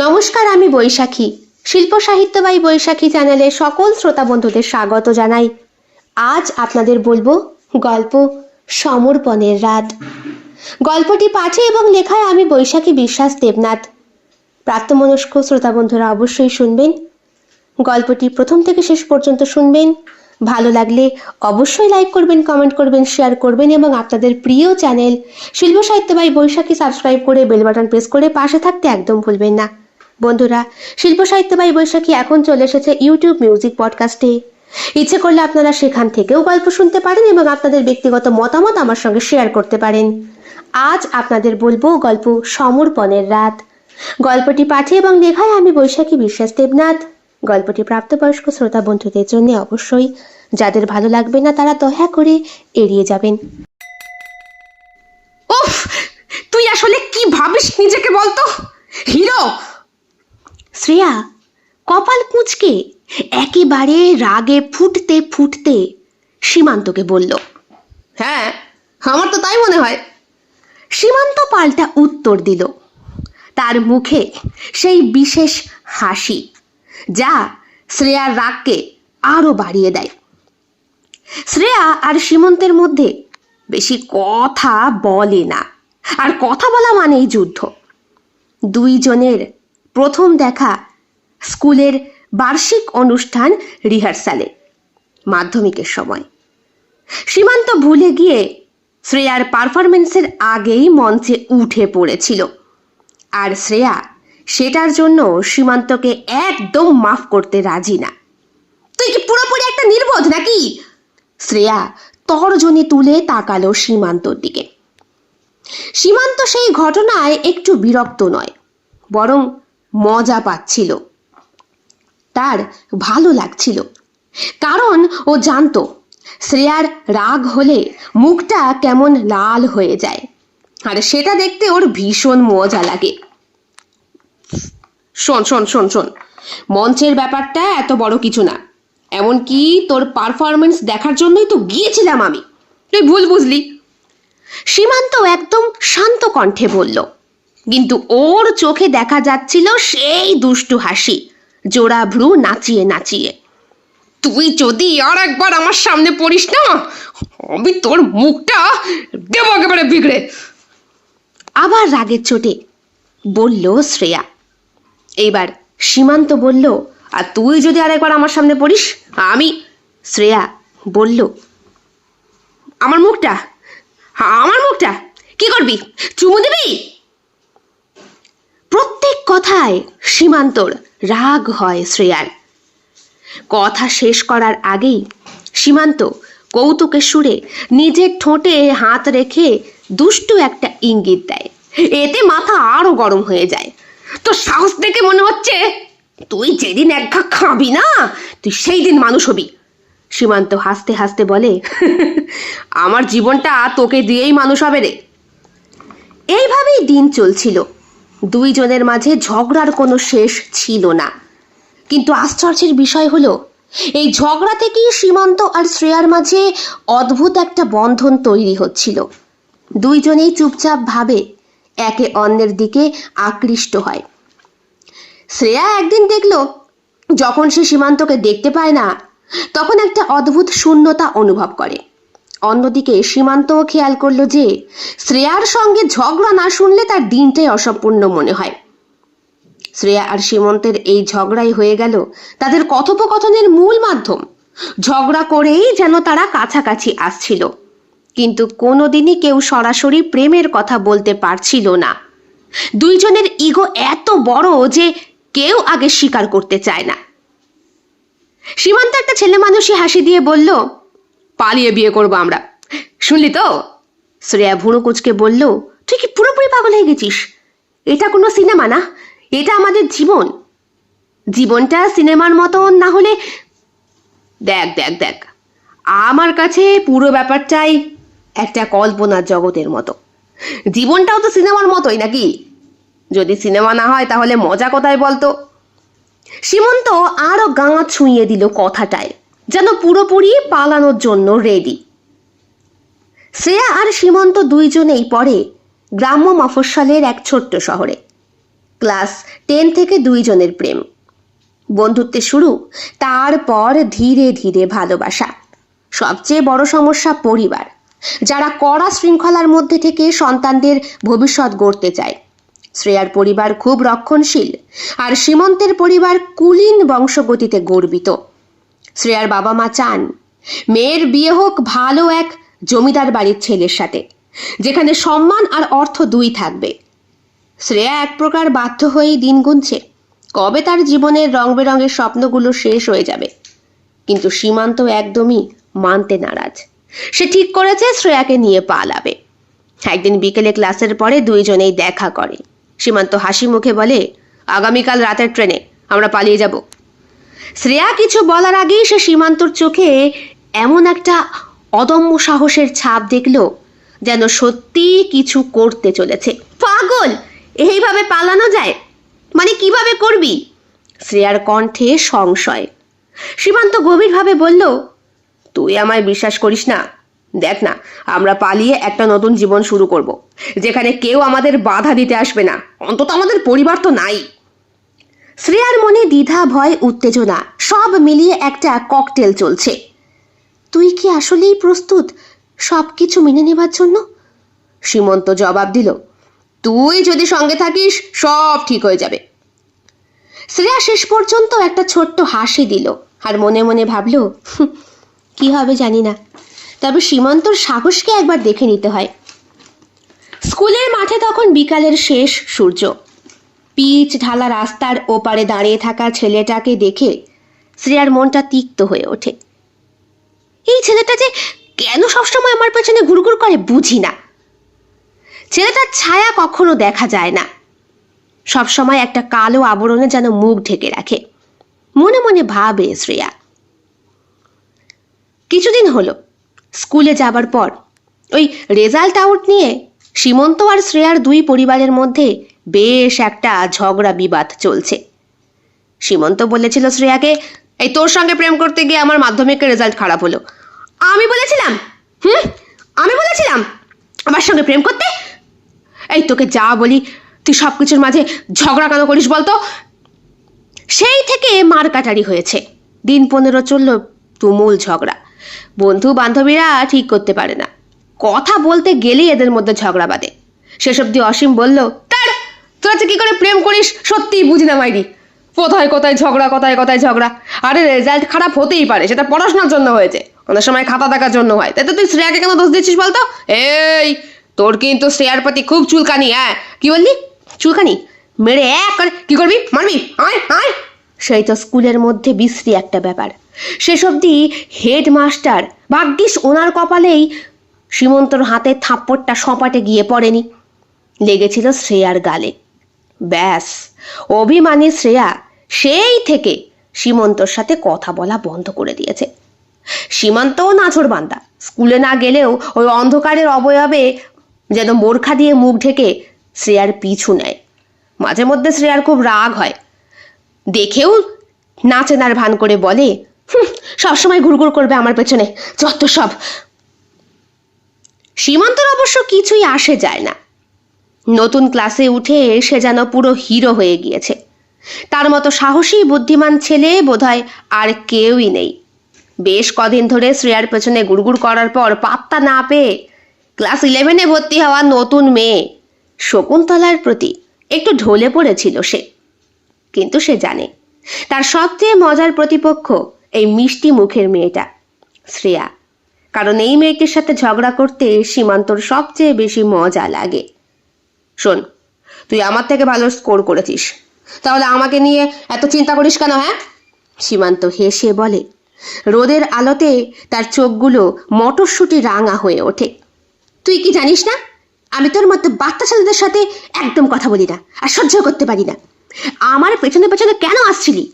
নমস্কার, আমি বৈশাখী। শিল্প সাহিত্য বাই বৈশাখী চ্যানেলে সকল শ্রোতা বন্ধুদের স্বাগত জানাই। আজ আপনাদের বলবো গল্প সমর্পণের রাত। গল্পটি পাঠে এবং লেখায় আমি বৈশাখী বিশ্বাস দেবনাথ। প্রাপ্তমনস্ক শ্রোতা বন্ধুরা অবশ্যই শুনবেন। গল্পটি প্রথম থেকে শেষ পর্যন্ত শুনবেন। ভালো লাগলে অবশ্যই লাইক করবেন, কমেন্ট করবেন, শেয়ার করবেন এবং আপনাদের প্রিয় চ্যানেল শিল্প সাহিত্য বাই বৈশাখী সাবস্ক্রাইব করে বেল বাটন প্রেস করে পাশে থাকতে একদম ভুলবেন না। বন্ধুরা, শিল্প সাহিত্য বাই বৈশাখী এখন চলে এসেছে ইউটিউব মিউজিক পডকাস্টে। ইচ্ছে করলে আপনারা সেখান থেকেও গল্প শুনতে পারেন এবং আপনাদের ব্যক্তিগত মতামত আমার সঙ্গে শেয়ার করতে পারেন। আজ আপনাদের বলবো গল্প সমর্পণের রাত। গল্পটি পাঠে এবং লেখায় আমি বৈশাখী বিশ্বাস দেবনাথ। গল্পটি প্রাপ্তবয়স্ক শ্রোতা বন্ধুদের জন্য অবশ্যই, যাদের ভালো লাগবে না তারা দয়া করে এড়িয়ে যাবেন। উফ, তুই আসলে কি ভাবিস নিজেকে বলতো? হিরো? শ্রেয়া কপাল কুঁচকে একেবারে রাগে ফুটতে ফুটতে সীমান্তকে বলল। হ্যাঁ, আমার তো তাই মনে হয়। সীমান্ত পাল্টা উত্তর দিল, তার মুখে সেই বিশেষ হাসি যা শ্রেয়ার রাগকে আরো বাড়িয়ে দেয়। শ্রেয়া আর সীমন্তের মধ্যে বেশি কথা বলে না, আর কথা বলা মানেই যুদ্ধ। দুইজনের প্রথম দেখা স্কুলের বার্ষিক অনুষ্ঠান রিহার্সালে, মাধ্যমিকের সময়। সীমান্ত ভুলে গিয়ে শ্রেয়ার পারফরমেন্সের আগেই মঞ্চে উঠে পড়েছিল, আর শ্রেয়া সেটার জন্য সীমান্তকে একদম মাফ করতে রাজি না। তুই কি পুরোপুরি একটা নির্বোধ নাকি? শ্রেয়া তর্জনী তুলে তাকালো সীমান্তর দিকে। সীমান্ত সেই ঘটনায় একটু বিরক্ত নয়, বরং মজা পাচ্ছিল। তার ভালো লাগছিল, কারণ ও জানতো শ্রেয়ার রাগ হলে মুখটা কেমন লাল হয়ে যায়, আর সেটা দেখতে ওর ভীষণ মজা লাগে। শোন শোন শোন শোন, মঞ্চের ব্যাপারটা এত বড় কিছু না। এমনকি তোর পারফরমেন্স দেখার জন্যই তো গিয়েছিলাম আমি। তুই ভুল বুঝলি। সীমান্ত একদম শান্ত কণ্ঠে বলল, কিন্তু ওর চোখে দেখা যাচ্ছিল সেই দুষ্টু হাসি, জোড়া ভ্রু নাচিয়ে নাচিয়ে। তুই যদি আর একবার আমার সামনে পড়িস না, আমি তোর মুখটা দেবো একেবারে বিগড়ে। আবার রাগের চোটে বলল শ্রেয়া। এইবার সীমান্ত বলল, আর তুই যদি আর একবার আমার সামনে পড়িস, আমি। শ্রেয়া বলল, আমার মুখটা কি করবি? চুমু দিবি? প্রত্যেক কথায় সীমান্তর রাগ হয় শ্রেয়ার। কথা শেষ করার আগেই সীমান্ত কৌতুকের সুরে নিজের ঠোঁটে হাত রেখে দুষ্টু একটা ইঙ্গিত দেয়। এতে মাথা আরো গরম হয়ে যায়। তো সাহস দেখে মনে হচ্ছে তুই যেদিন এক ঘা খাবি না, তুই সেই দিন মানুষ হবি। সীমান্ত হাসতে হাসতে বলে, আমার জীবনটা তোকে দিয়েই মানুষ হবে রে। এইভাবেই দিন চলছিল। দুইজনের মাঝে ঝগড়ার কোনো শেষ ছিল না। কিন্তু আশ্চর্যের বিষয় হলো, এই ঝগড়া থেকেই সীমান্ত আর শ্রেয়ার মাঝে অদ্ভুত একটা বন্ধন তৈরি হচ্ছিল। দুইজনেই চুপচাপ ভাবে একে অন্যের দিকে আকৃষ্ট হয়। শ্রেয়া একদিন দেখলো, যখন সে সীমান্তকে দেখতে পায় না, তখন একটা অদ্ভুত শূন্যতা অনুভব করে। অন্যদিকে সীমান্তও খেয়াল করলো যে শ্রেয়ার সঙ্গে ঝগড়া না শুনলে তার দিনটাই অসম্পূর্ণ মনে হয়। শ্রেয়া আর সীমন্তের এই ঝগড়াই হয়ে গেল তাদের কথোপকথনের মূল মাধ্যম। ঝগড়া করেই যেন তারা কাছাকাছি আসছিল, কিন্তু কোনোদিনই কেউ সরাসরি প্রেমের কথা বলতে পারছিল না। দুইজনের ইগো এত বড় যে কেউ আগে স্বীকার করতে চায় না। সীমান্ত একটা ছেলে মানুষই হাসি দিয়ে বলল, পালিয়ে বিয়ে করবো আমরা, শুনলি তো? শ্রেয়া ভুরু কুঁচকে বলল, তুই কি পুরোপুরি পাগল হয়ে গেছিস? এটা কোনো সিনেমা না, এটা আমাদের জীবন। জীবনটা সিনেমার মতন না হলে দেখ দেখ দেখ, আমার কাছে পুরো ব্যাপারটাই একটা কল্পনার জগতের মতো। জীবনটাও তো সিনেমার মতোই নাকি? যদি সিনেমা না হয় তাহলে মজা কোথায় বলতো? সীমন্ত আরো গা ছুঁয়ে দিল কথাটায়, যেন পুরোপুরি পালানোর জন্য রেডি। শ্রেয়া আর সীমন্ত দুইজনেই পড়ে গ্রাম্য মফস্বলের এক ছোট্ট শহরে। ক্লাস 10 থেকে দুইজনের প্রেম, বন্ধুত্বের শুরু, তারপর ধীরে ধীরে ভালোবাসা। সবচেয়ে বড় সমস্যা পরিবার, যারা কড়া শৃঙ্খলার মধ্যে থেকে সন্তানদের ভবিষ্যৎ গড়তে চায়। শ্রেয়ার পরিবার খুব রক্ষণশীল, আর সীমন্তের পরিবার কুলীন বংশগতিতে গর্বিত। শ্রেয়ার বাবা মা চান মেয়ের বিয়ে হোক ভালো এক জমিদার বাড়ির ছেলের সাথে, যেখানে সম্মান আর অর্থ দুই থাকবে। শ্রেয়া এক প্রকার বাধ্য হয়েই দিন গুনছে, কবে তার জীবনের রং বেরঙের স্বপ্নগুলো শেষ হয়ে যাবে। কিন্তু সীমান্ত একদমই মানতে নারাজ। সে ঠিক করেছে শ্রেয়াকে নিয়ে পালাবে। একদিন বিকেলে ক্লাসের পরে দুইজনেই দেখা করে। সীমান্ত হাসি মুখে বলে, আগামীকাল রাতের ট্রেনে আমরা পালিয়ে যাব। শ্রেয়া কিছু বলার আগেই সে সীমান্তর চোখে এমন একটা অদম্য সাহসের ছাপ দেখল, যেন সত্যি কিছু করতে চলেছে। পাগল, এইভাবে পালানো যায়? মানে কিভাবে করবি? শ্রেয়ার কণ্ঠে সংশয়। সীমান্ত গভীরভাবে বলল, তুই আমায় বিশ্বাস করিস না? দেখ না, আমরা পালিয়ে একটা নতুন জীবন শুরু করব, যেখানে কেউ আমাদের বাধা দিতে আসবে না, অন্তত আমাদের পরিবার তো নাই। শ্রেয়ার মনে দ্বিধা, ভয়, উত্তেজনা সব মিলিয়ে একটা ককটেল চলছে। তুই কি আসলেই প্রস্তুত সবকিছু মেনে নেবার জন্য? সীমন্ত জবাব দিল, তুই যদি সঙ্গে থাকিস সব ঠিক হয়ে যাবে। শ্রেয়া শেষ পর্যন্ত একটা ছোট্ট হাসি দিল, আর মনে মনে ভাবল, কি হবে জানি না, তবে সীমান্তর সাহসকে একবার দেখে নিতে হয়। স্কুলের মাঠে তখন বিকালের শেষ সূর্য। পিচ ঢালা রাস্তার ওপারে দাঁড়িয়ে থাকা ছেলেটাকে দেখে শ্রেয়ার মনটা তিক্ত হয়ে ওঠে। এই ছেলেটা যে কেন সবসময় আমার পেছনে ঘুরঘুর করে বুঝি না। ছেলেটার ছায়া কখনো দেখা যায় না, সবসময় একটা কালো আবরণে যেন মুখ ঢেকে রাখে। মনে মনে ভাবে শ্রেয়া। কিছুদিন হলো স্কুলে যাবার পর ওই রেজাল্ট আউট নিয়ে সীমন্ত আর শ্রেয়ার দুই পরিবারের মধ্যে বেশ একটা ঝগড়া বিবাদ চলছে। সীমন্ত বলেছিল শ্রেয়াকে, এই তোর সঙ্গে প্রেম করতে গিয়ে আমার মাধ্যমিকের রেজাল্ট খারাপ হলো। আমি বলেছিলাম আমি বলেছিলাম আমার সঙ্গে প্রেম করতে? এই তোকে যা বলি, তুই সবকিছুর মাঝে ঝগড়া কেন করিস বলতো? সেই থেকে মারকাটারি হয়েছে। দিন 15 চলল তুমুল ঝগড়া। বন্ধু বান্ধবীরা ঠিক করতে পারে না, কথা বলতে গেলেই এদের মধ্যে ঝগড়া বাঁধে। শেষ অব্দি অসীম বলল, তার তোরা কি করে প্রেম করিস সত্যিই বুঝি না মাইরি। কোথায় কোথায় ঝগড়া, কোথায় কোথায় ঝগড়া। আরে রেজাল্ট খারাপ হতেই পারে, সেটা পড়াশোনার জন্য হয়েছে, অনেক সময় খাতা দেখার জন্য হয়। তাই তো তুই শ্রেয়াকে কেন দোষ দিচ্ছিস বলতো? এই তোর কিন্তু শ্রেয়ার প্রতি খুব চুলকানি। হ্যাঁ, কি বললি? চুলকানি? মেরে এক করে কি করবি? মারবি? আয় আয়। সেই তো স্কুলের মধ্যে বিশ্রী একটা ব্যাপার। শেষ অব্দি হেডমাস্টার, ভাগ্যিস ওনার কপালেই সীমন্তর হাতে থাপ্পড়টা সপাটে গিয়ে পড়েনি, লেগেছিল শ্রেয়ার গালে। ব্যাস, অভিমানী শ্রেয়া সেই থেকে সীমন্তর সাথে কথা বলা বন্ধ করে দিয়েছে। সীমান্তও নাছোড়বান্দা, স্কুলে না গেলেও ওই অন্ধকারের অবয়বে যেন বোরখা দিয়ে মুখ ঢেকে শ্রেয়ার পিছু নেয়। মাঝে মধ্যে শ্রেয়ার খুব রাগ হয়, দেখেও নাচেনার ভান করে বলে, সবসময় ঘুরঘুর করবে আমার পেছনে, যত সব। সীমান্তর অবশ্য কিছুই আসে যায় না। নতুন ক্লাসে উঠে সে যেন পুরো হিরো হয়ে গিয়েছে। তার মতো সাহসী বুদ্ধিমান ছেলে বোধহয় আর কেউই নেই। বেশ কদিন ধরে শ্রেয়ার পেছনে গুড়গুড় করার পর পাত্তা না পেয়ে ক্লাস 11-এ ভর্তি হওয়া নতুন মেয়ে শকুন্তলার প্রতি একটু ঢলে পড়েছিল সে। কিন্তু সে জানে তার সবচেয়ে মজার প্রতিপক্ষ এই মিষ্টি মুখের মেয়েটা শ্রেয়া, কারণ এই মেয়েটির সাথে ঝগড়া করতে সীমান্তর সবচেয়ে বেশি মজা লাগে। শোন, তুই আমার থেকে ভালো স্কোর করেছিস, তাহলে আমাকে নিয়ে এত চিন্তা করিস কেন? হ্যাঁ, সীমান্ত হেসে বলে। রোদের আলোতে তার চোখগুলো মটরশুঁটি রাঙা হয়ে ওঠে। তুই কি জানিস না, আমি তোর মতো বাচ্চা ছেলেদের সাথে একদম কথা বলি না, আর সহ্য করতে পারি না। আমার পেছনে পেছনে কেন আসছিলি?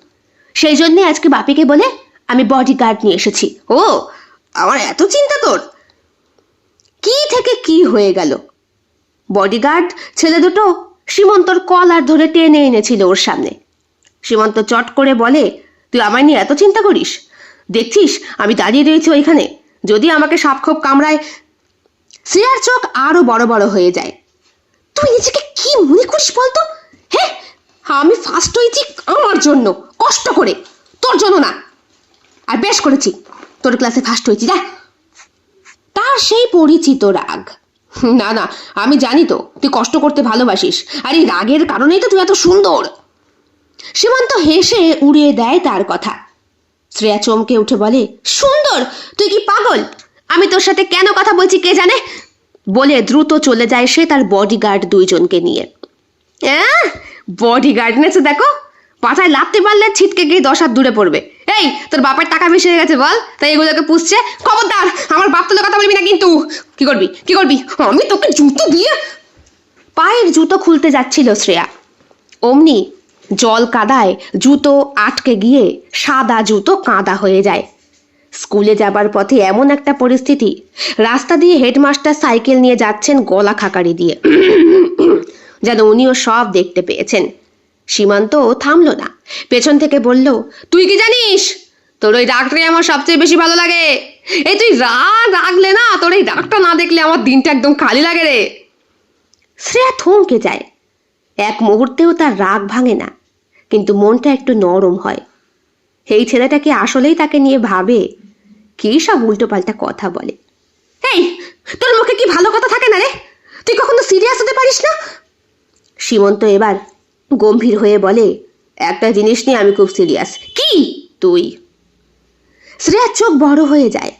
সেই জন্যে আজকে বাপিকে বলে আমি বডিগার্ড নিয়ে এসেছি। ও, আমার এত চিন্তা তোর? কি থেকে কি হয়ে গেল? বডিগার্ড ছেলে দুটো সীমন্তর কলার ধরে টেনে এনেছিল ওর সামনে। সীমন্ত চট করে বলে, তুই আমায় নিয়ে এত চিন্তা করিস? দেখছিস আমি দাঁড়িয়ে রয়েছি ওইখানে, যদি আমাকে সাপখোপ কামড়ায়। শ্রেয়ার চোখ আরো বড় বড় হয়ে যায়। তুই নিজেকে কি মনে করিস বলতো? হ্যাঁ, আমি ফার্স্ট হয়েছি আমার জন্য, কষ্ট করে, তোর জন্য না। আর বেশ করেছি, তোর ক্লাসে ফার্স্ট হয়েছি। যা। তার সেই পরিচিত রাগ। না না, আমি জানি তো তুই কষ্ট করতে ভালোবাসিস, আর এই রাগের কারণেই তো তুই এত সুন্দর। সীমান্ত হেসে উড়িয়ে দেয় তার কথা। শ্রেয়া চমকে উঠে বলে, সুন্দর? তুই কি পাগল? আমি তোর সাথে কেন কথা বলছি কে জানে? বলে দ্রুত চলে যায় সে তার বডিগার্ড দুইজনকে নিয়ে। বডিগার্ড নেছে দেখো, পাছায় লাথি মারলে ছিটকে গিয়ে 10 হাত দূরে পড়বে। এই তোর বাপের টাকা বেশি হয়ে গেছে বল, তাই এগুলোকে পুষছে। খবরদার আমার বাপ তুলে কথা বলবি না কিন্তু। কি করবি কি করবি? আমি তোকে জুতো দিয়ে। পায়ের জুতো খুলতে যাচ্ছিল শ্রেয়া, অমনি জল কাদায় জুতো আটকে গিয়ে সাদা জুতো কাদা হয়ে যায়। স্কুলে যাবার পথে এমন একটা পরিস্থিতি, রাস্তা দিয়ে হেডমাস্টার সাইকেল নিয়ে যাচ্ছেন গলা খাকারি দিয়ে, যেন উনিও সব দেখতে পেয়েছেন। সীমান্ত থামলো না, পেছন থেকে বলল, তুই কি জানিস, তোর ওই রাগটাই আমার সবচেয়ে বেশি ভালো লাগে। এই তুই রাগলে না, তোর এই রাগটা না দেখলে আমার দিনটা একদম খালি লাগে রে। শ্রেয়া থমকে যায়। এক মুহূর্তেও তার রাগ ভাঙে না, কিন্তু মনটা একটু নরম হয়। এই ছেলেটা কি আসলেই তাকে নিয়ে ভাবে? কি সব উল্টোপাল্টা কথা বলে। এই, তোর মুখে কি ভালো কথা থাকে না রে? তুই কখনো সিরিয়াস হতে পারিস না? সীমন্ত এবার গম্ভীর হয়ে বলে, একটা জিনিস নিয়ে আমি খুব সিরিয়াস। কি? তুই। শ্রেয়ার চোখ বড় হয়ে যায়,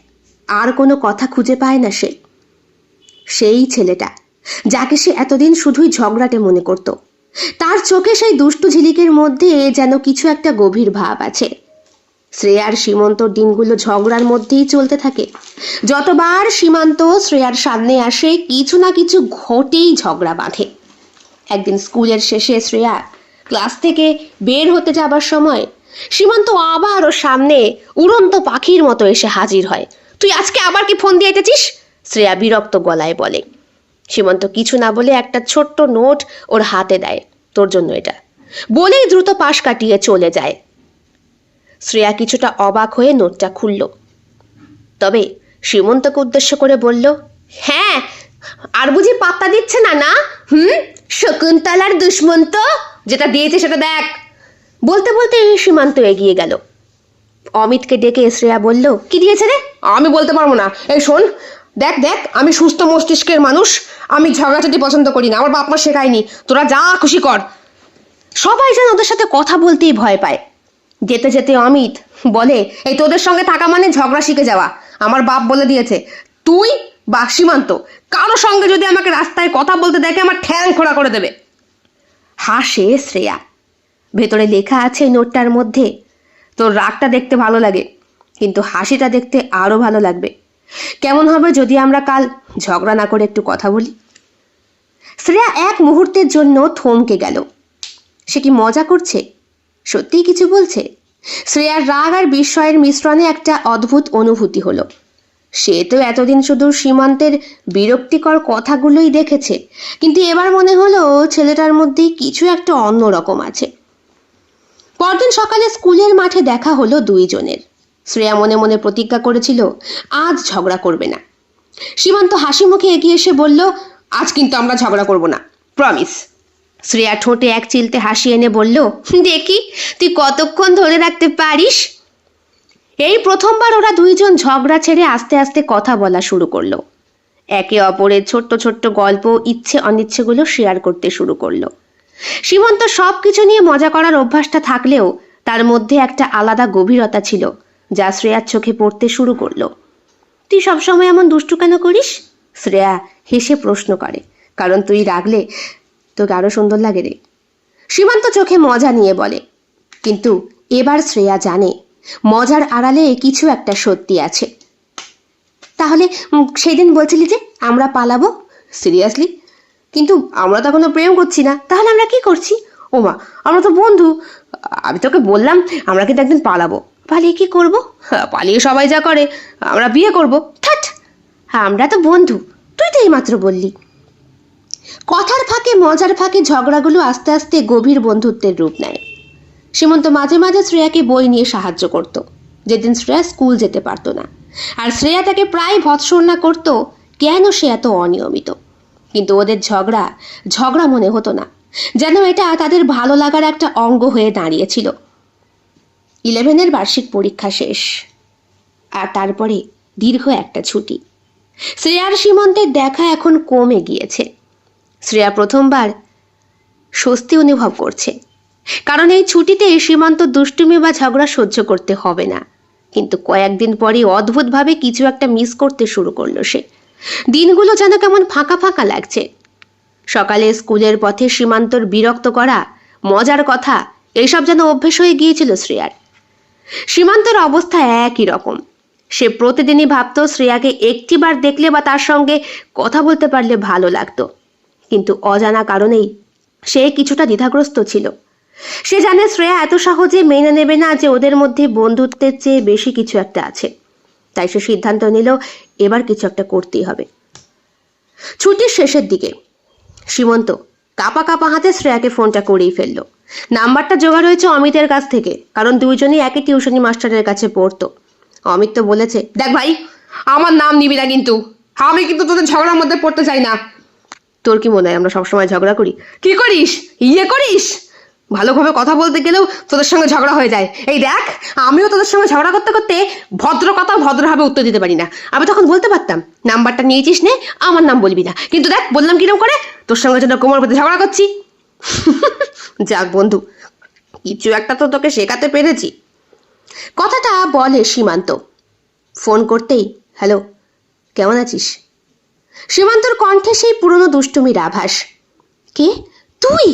আর কোনো কথা খুঁজে পায় না সে। সেই ছেলেটা যাকে সে এতদিন শুধুই ঝগড়াটে মনে করত, তার চোখে সেই দুষ্টু ঝিলিকের মধ্যে যেন কিছু একটা গভীর ভাব আছে। শ্রেয়ার সীমন্তর দিনগুলো ঝগড়ার মধ্যেই চলতে থাকে। যতবার সীমান্ত শ্রেয়ার সামনে আসে, কিছু না কিছু ঘটেই ঝগড়া বাঁধে। একদিন স্কুলের শেষে শ্রেয়া ক্লাস থেকে বের হতে যাবার সময় সীমান্ত আবার ওর সামনে উড়ন্ত পাখির মতো এসে হাজির হয়। তুই আজকে আবার কি ফোন দিয়ে এসেছিস? শ্রেয়া বিরক্ত গলায় বলে। সীমান্ত কিছু না বলে একটা ছোট্ট নোট ওর হাতে দেয়, তোর জন্য এটা, বলেই দ্রুত পাশ কাটিয়ে চলে যায়। শ্রেয়া কিছুটা অবাক হয়ে নোটটা খুলল, তবে সীমন্তকে উদ্দেশ্য করে বলল, হ্যাঁ, আর বুঝি পাত্তা দিচ্ছে না? না, শকুন্তলার দুষ্মন্ত, যেটা দিয়েছে সেটা দেখ। বলতে বলতে সীমান্ত এগিয়ে গেল। অমিতকে ডেকে শ্রেয়া বলল, কি দিয়েছে রে? আমি বলতে পারবো না। এই শোন, দেখ দেখ, আমি সুস্থ মস্তিষ্কের মানুষ, আমি ঝগড়াঝাটি পছন্দ করি না, আমার বাপ মা শেখায়নি। তোরা যা খুশি কর। সবাই যেন ওদের সাথে কথা বলতেই ভয় পায়। যেতে যেতে অমিত বলে, এই তোদের সঙ্গে থাকা মানে ঝগড়া শিখে যাওয়া। আমার বাপ বলে দিয়েছে, তুই বা সীমান্ত কারো সঙ্গে যদি আমাকে রাস্তায় কথা বলতে দেখে আমার ঠ্যাং খোঁড়া করে দেবে। হাসে শ্রেয়া। ভেতরে লেখা আছে নোটটার মধ্যে, তোর রাগটা দেখতে ভালো লাগে, কিন্তু হাসিটা দেখতে আরো ভালো লাগবে। কেমন হবে যদি আমরা কাল ঝগড়া না করে একটু কথা বলি? শ্রেয়া এক মুহূর্তের জন্য থমকে গেল। সে কি মজা করছে? সত্যিই কিছু বলছে? শ্রেয়ার রাগ আর বিস্ময়ের মিশ্রণে একটা অদ্ভুত অনুভূতি হলো। সে তো এতদিন শুধু সীমান্তের বিরক্তিকর কথাগুলোই দেখেছে, কিন্তু এবার মনে হলো ছেলেটার মধ্যেই কিছু একটা অন্যরকম আছে। পরদিন সকালে স্কুলের মাঠে দেখা হলো দুইজনের। শ্রেয়া মনে মনে প্রতিজ্ঞা করেছিল আজ ঝগড়া করবে না। সীমান্ত হাসি মুখে এগিয়ে এসে বলল, আজ কিন্তু আমরা ঝগড়া করব না, প্রমিস। শ্রেয়া ঠোঁটে এক চিলতে হাসি এনে বলল, দেখি তুই কতক্ষণ ধরে রাখতে পারিস। এই প্রথমবার ওরা দুইজন ঝগড়া ছেড়ে আস্তে আস্তে কথা বলা শুরু করলো। একে অপরের ছোট্ট ছোট্ট গল্প, ইচ্ছে অনিচ্ছেগুলো শেয়ার করতে শুরু করলো। সীমন্ত সবকিছু নিয়ে মজা করার অভ্যাসটা থাকলেও তার মধ্যে একটা আলাদা গভীরতা ছিল, যা শ্রেয়ার চোখে পড়তে শুরু করলো। তুই সবসময় এমন দুষ্টু কেন করিস? শ্রেয়া হেসে প্রশ্ন করে। কারণ তুই রাগলে তোকে আরো সুন্দর লাগে রে। সীমান্ত চোখে মজা নিয়ে বলে, কিন্তু এবার শ্রেয়া জানে মজার আড়ালে কিছু একটা সত্যি আছে। তাহলে সেদিন বলছিলি যে আমরা পালাবো? সিরিয়াসলি? কিন্তু আমরা তো এখনো প্রেম করছি না। তাহলে আমরা কি করছি? ওমা, আমরা তো বন্ধু। আমি তোকে বললাম আমরা কিন্তু একদিন পালাবো। পালিয়ে কি করবো? পালিয়ে সবাই যা করে, আমরা বিয়ে করবো। ঠাট, আমরা তো বন্ধু, তুই তো এইমাত্র বললি। কথার ফাঁকে মজার ফাঁকে ঝগড়াগুলো আস্তে আস্তে গভীর বন্ধুত্বের রূপ নেয়। সীমন্ত মাঝে মাঝে শ্রেয়াকে বই নিয়ে সাহায্য করত, যেদিন শ্রেয়া স্কুল যেতে পারতো না। আর শ্রেয়া তাকে প্রায় ভৎসনা করত কেন সে এত অনিয়মিত। কিন্তু ওদের ঝগড়া মনে হতো না, যেন এটা তাদের ভালো লাগার একটা অঙ্গ হয়ে দাঁড়িয়েছিল। 11 বার্ষিক পরীক্ষা শেষ, আর তারপরে দীর্ঘ একটা ছুটি। শ্রেয়ার সীমন্তের দেখা এখন কমে গিয়েছে। শ্রেয়া প্রথমবার স্বস্তি অনুভব করছে, কারণ এই ছুটিতে সীমান্ত দুষ্টুমি বা ঝগড়া সহ্য করতে হবে না। কিন্তু কয়েকদিন পরে অদ্ভুতভাবে কিছু একটা মিস করতে শুরু করলো সে। দিনগুলো যেন কেমন ফাঁকা ফাঁকা লাগছে। সকালে স্কুলের পথে সীমান্তর বিরক্ত করা, মজার কথা, এইসব যেন অভ্যেস হয়ে গিয়েছিল শ্রেয়ার। সীমান্তের অবস্থা একই রকম। সে প্রতিদিনই ভাবতো শ্রেয়াকে একটিবার দেখলে বা তার সঙ্গে কথা বলতে পারলে ভালো লাগতো, কিন্তু অজানা কারণেই সে কিছুটা দ্বিধাগ্রস্ত ছিল। সে জানে শ্রেয়া এত সহজে মেনে নেবে না যে ওদের মধ্যে বন্ধুত্বের চেয়ে বেশি কিছু একটা আছে। তাই সে সিদ্ধান্ত নিল এবার কিছু একটা করতেই হবে। ছুটির শেষের দিকে সীমন্ত কাপা কাপা হাতে শ্রেয়াকে ফোনটা করেই ফেললো। নাম্বারটা জোগাড় হয়েছে অমিতের কাছ থেকে, কারণ দুইজনই একই টিউশনি মাস্টারের কাছে পড়তো। অমিত তো বলেছে, দেখ ভাই, আমার নাম নিবি না কিন্তু। আমি কিন্তু তোদের ঝগড়ার মধ্যে পড়তে চাই না। তোর কি মনে হয় আমরা সবসময় ঝগড়া করি? কি করিস? ইয়ে করিস? ভালোভাবে কথা বলতে গেলেও তোদের সঙ্গে ঝগড়া হয়ে যায়। এই দেখ, আমিও তোদের সঙ্গে ঝগড়া করতে করতে ভদ্র কথা ভদ্রভাবে উত্তর দিতে পারি না। আমি তখন বলতে পারতাম, নাম্বারটা নিয়েছিস নে, আমার নাম বলবি না। কিন্তু দেখ, বললাম কিরম করে, তোর সঙ্গে যেন কোমর পেতে ঝগড়া করছি। যাক বন্ধু, কিছু একটা তো তোকে শেখাতে পেরেছি। কথাটা বলে সীমান্ত। ফোন করতেই, হ্যালো, কেমন আছিস? সীমান্তর কণ্ঠে সেই পুরনো দুষ্টুমির আভাস। কে? তুই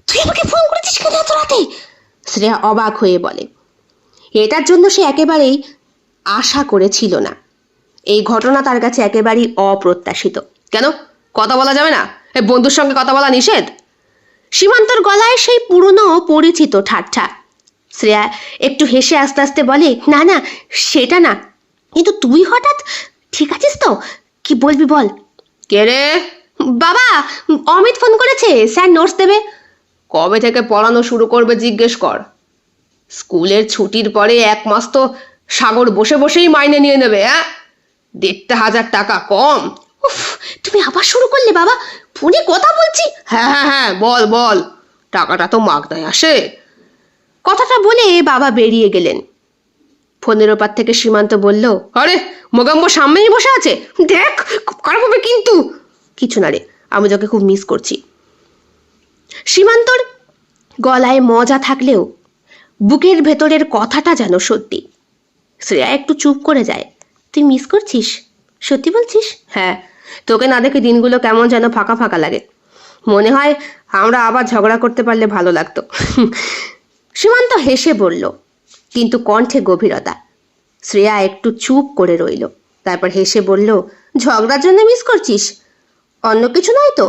তুই আমাকে ফোন করেছিস কেন এত রাতে? শ্রেয়া অবাক হয়ে বলে। এটার জন্য সে একেবারেই আশা করেছিল না। এই ঘটনা তার কাছে একেবারেই অপ্রত্যাশিত। কেন, কথা বলা যাবে না? এই বন্ধুর সঙ্গে কথা বলা নিষেধ? সীমান্তর গলায় সেই পুরনো পরিচিত ঠাট্টা। শ্রেয়া একটু হেসে আস্তে আস্তে বলে, না না, সেটা না, কিন্তু তুই হঠাৎ ঠিক আছিস তো? কি বলবি বল। কে রে? বাবা, অমিত ফোন করেছে, স্যার নোটস দেবে। কবে থেকে পড়ানো শুরু করবে জিজ্ঞেস কর। স্কুলের ছুটির পরে 1 মাস তো সাগর বসে বসেই মাইনে নিয়ে নেবে। 1,500 টাকা কম? উফ, তুমি আবার শুরু করলে বাবা, ফোনে কথা বলছি। হ্যাঁ হ্যাঁ হ্যাঁ, বল বল, টাকাটা তো মাগনায় আসে। কথাটা বলে বাবা বেরিয়ে গেলেন। ফোনের ওপার থেকে সীমান্ত বলল, আরে মোগাম্ব সামনেই বসে আছে, দেখ, খুব খারাপ হবে কিন্তু। কিছু না রে, আমি তোকে খুব মিস করছি। সীমান্তর গলায় মজা থাকলেও বুকের ভেতরের কথাটা যেন সত্যি। শ্রেয়া একটু চুপ করে যায়। তুই মিস করছিস? সত্যি বলছিস? হ্যাঁ, তোকে না দেখে দিনগুলো কেমন যেন ফাঁকা ফাঁকা লাগে। মনে হয় আমরা আবার ঝগড়া করতে পারলে ভালো লাগতো। সীমান্ত হেসে বলল, কিন্তু কণ্ঠে গভীরতা। শ্রেয়া একটু চুপ করে রইল, তারপর হেসে বলল, ঝগড়ার জন্য মিস করছিস? অন্য কিছু নয় তো?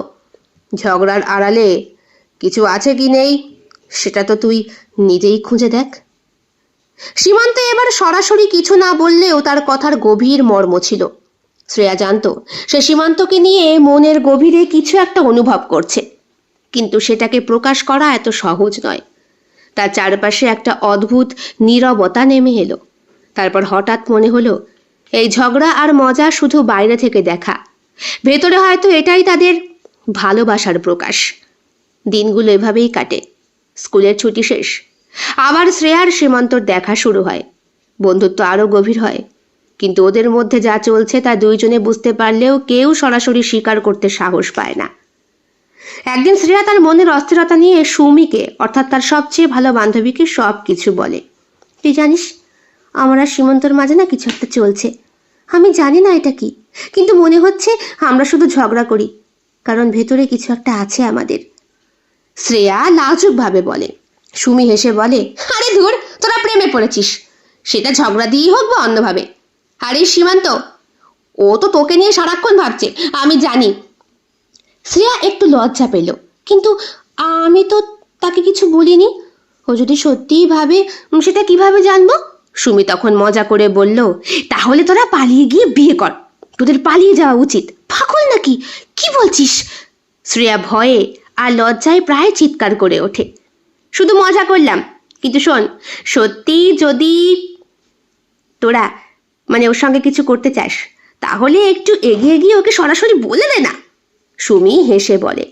ঝগড়ার আড়ালে কিছু আছে কি নেই সেটা তো তুই নিজেই খুঁজে দেখ। সীমান্ত এবার সরাসরি কিছু না বললেও তার কথার গভীর মর্ম ছিল। শ্রেয়া জানতো সে সীমান্তকে নিয়ে মনের গভীরে কিছু একটা অনুভব করছে, কিন্তু সেটাকে প্রকাশ করা এত সহজ নয়। তার চারপাশে একটা অদ্ভুত নীরবতা নেমে এলো। তারপর হঠাৎ মনে হলো এই ঝগড়া আর মজা শুধু বাইরে থেকে দেখা, ভেতরে হয়তো এটাই তাদের ভালোবাসার প্রকাশ। দিনগুলো এভাবেই কাটে। স্কুলের ছুটি শেষ, আবার শ্রেয়ার সীমান্তর দেখা শুরু হয়। বন্ধুত্ব আরো গভীর হয়, কিন্তু ওদের মধ্যে যা চলছে তা দুইজনে বুঝতে পারলেও কেউ সরাসরি স্বীকার করতে সাহস পায় না। একদিন শ্রেয়া তার মনের অস্থিরতা নিয়ে সুমিকে, অর্থাৎ তার সবচেয়ে ভালো বান্ধবীকে সব কিছু বলে। তুই জানিস, আমার আর সীমন্তর মাঝে না কিছু একটা চলছে। আমি জানি না এটা কি, কিন্তু মনে হচ্ছে আমরা শুধু ঝগড়া করি, কারণ ভেতরে কিছু একটা আছে আমাদের। শ্রেয়া লাজুক ভাবে বলে। সুমি হেসে বলে, আরে ধুর, তোরা প্রেমে পড়েছিস, সেটা ঝগড়া দিয়েই হোক বা অন্যভাবে। আরে সীমান্ত, ও তো তোকে নিয়ে সারাক্ষণ ভাবছে, আমি জানি। শ্রেয়া একটু লজ্জা পেল, কিন্তু আমি তো তাকে কিছু বলিনি। ও যদি সত্যিই ভাবে, সেটা কিভাবে জানবো? সুমি তখন মজা করে বলল, তাহলে তোরা পালিয়ে গিয়ে বিয়ে কর, তোদের পালিয়ে যাওয়া উচিত। পাগল নাকি? কি বলছিস? শ্রেয়া ভয়ে আর লজ্জায় প্রায় চিৎকার করে ওঠে। শুধু মজা করলাম, কিন্তু শোন, সত্যি যদি তোরা ওর সঙ্গে কিছু করতে চাস, তাহলে একটু এগিয়ে গিয়ে ওকে সরাসরি বলে দে না। সুমি হেসে বলে।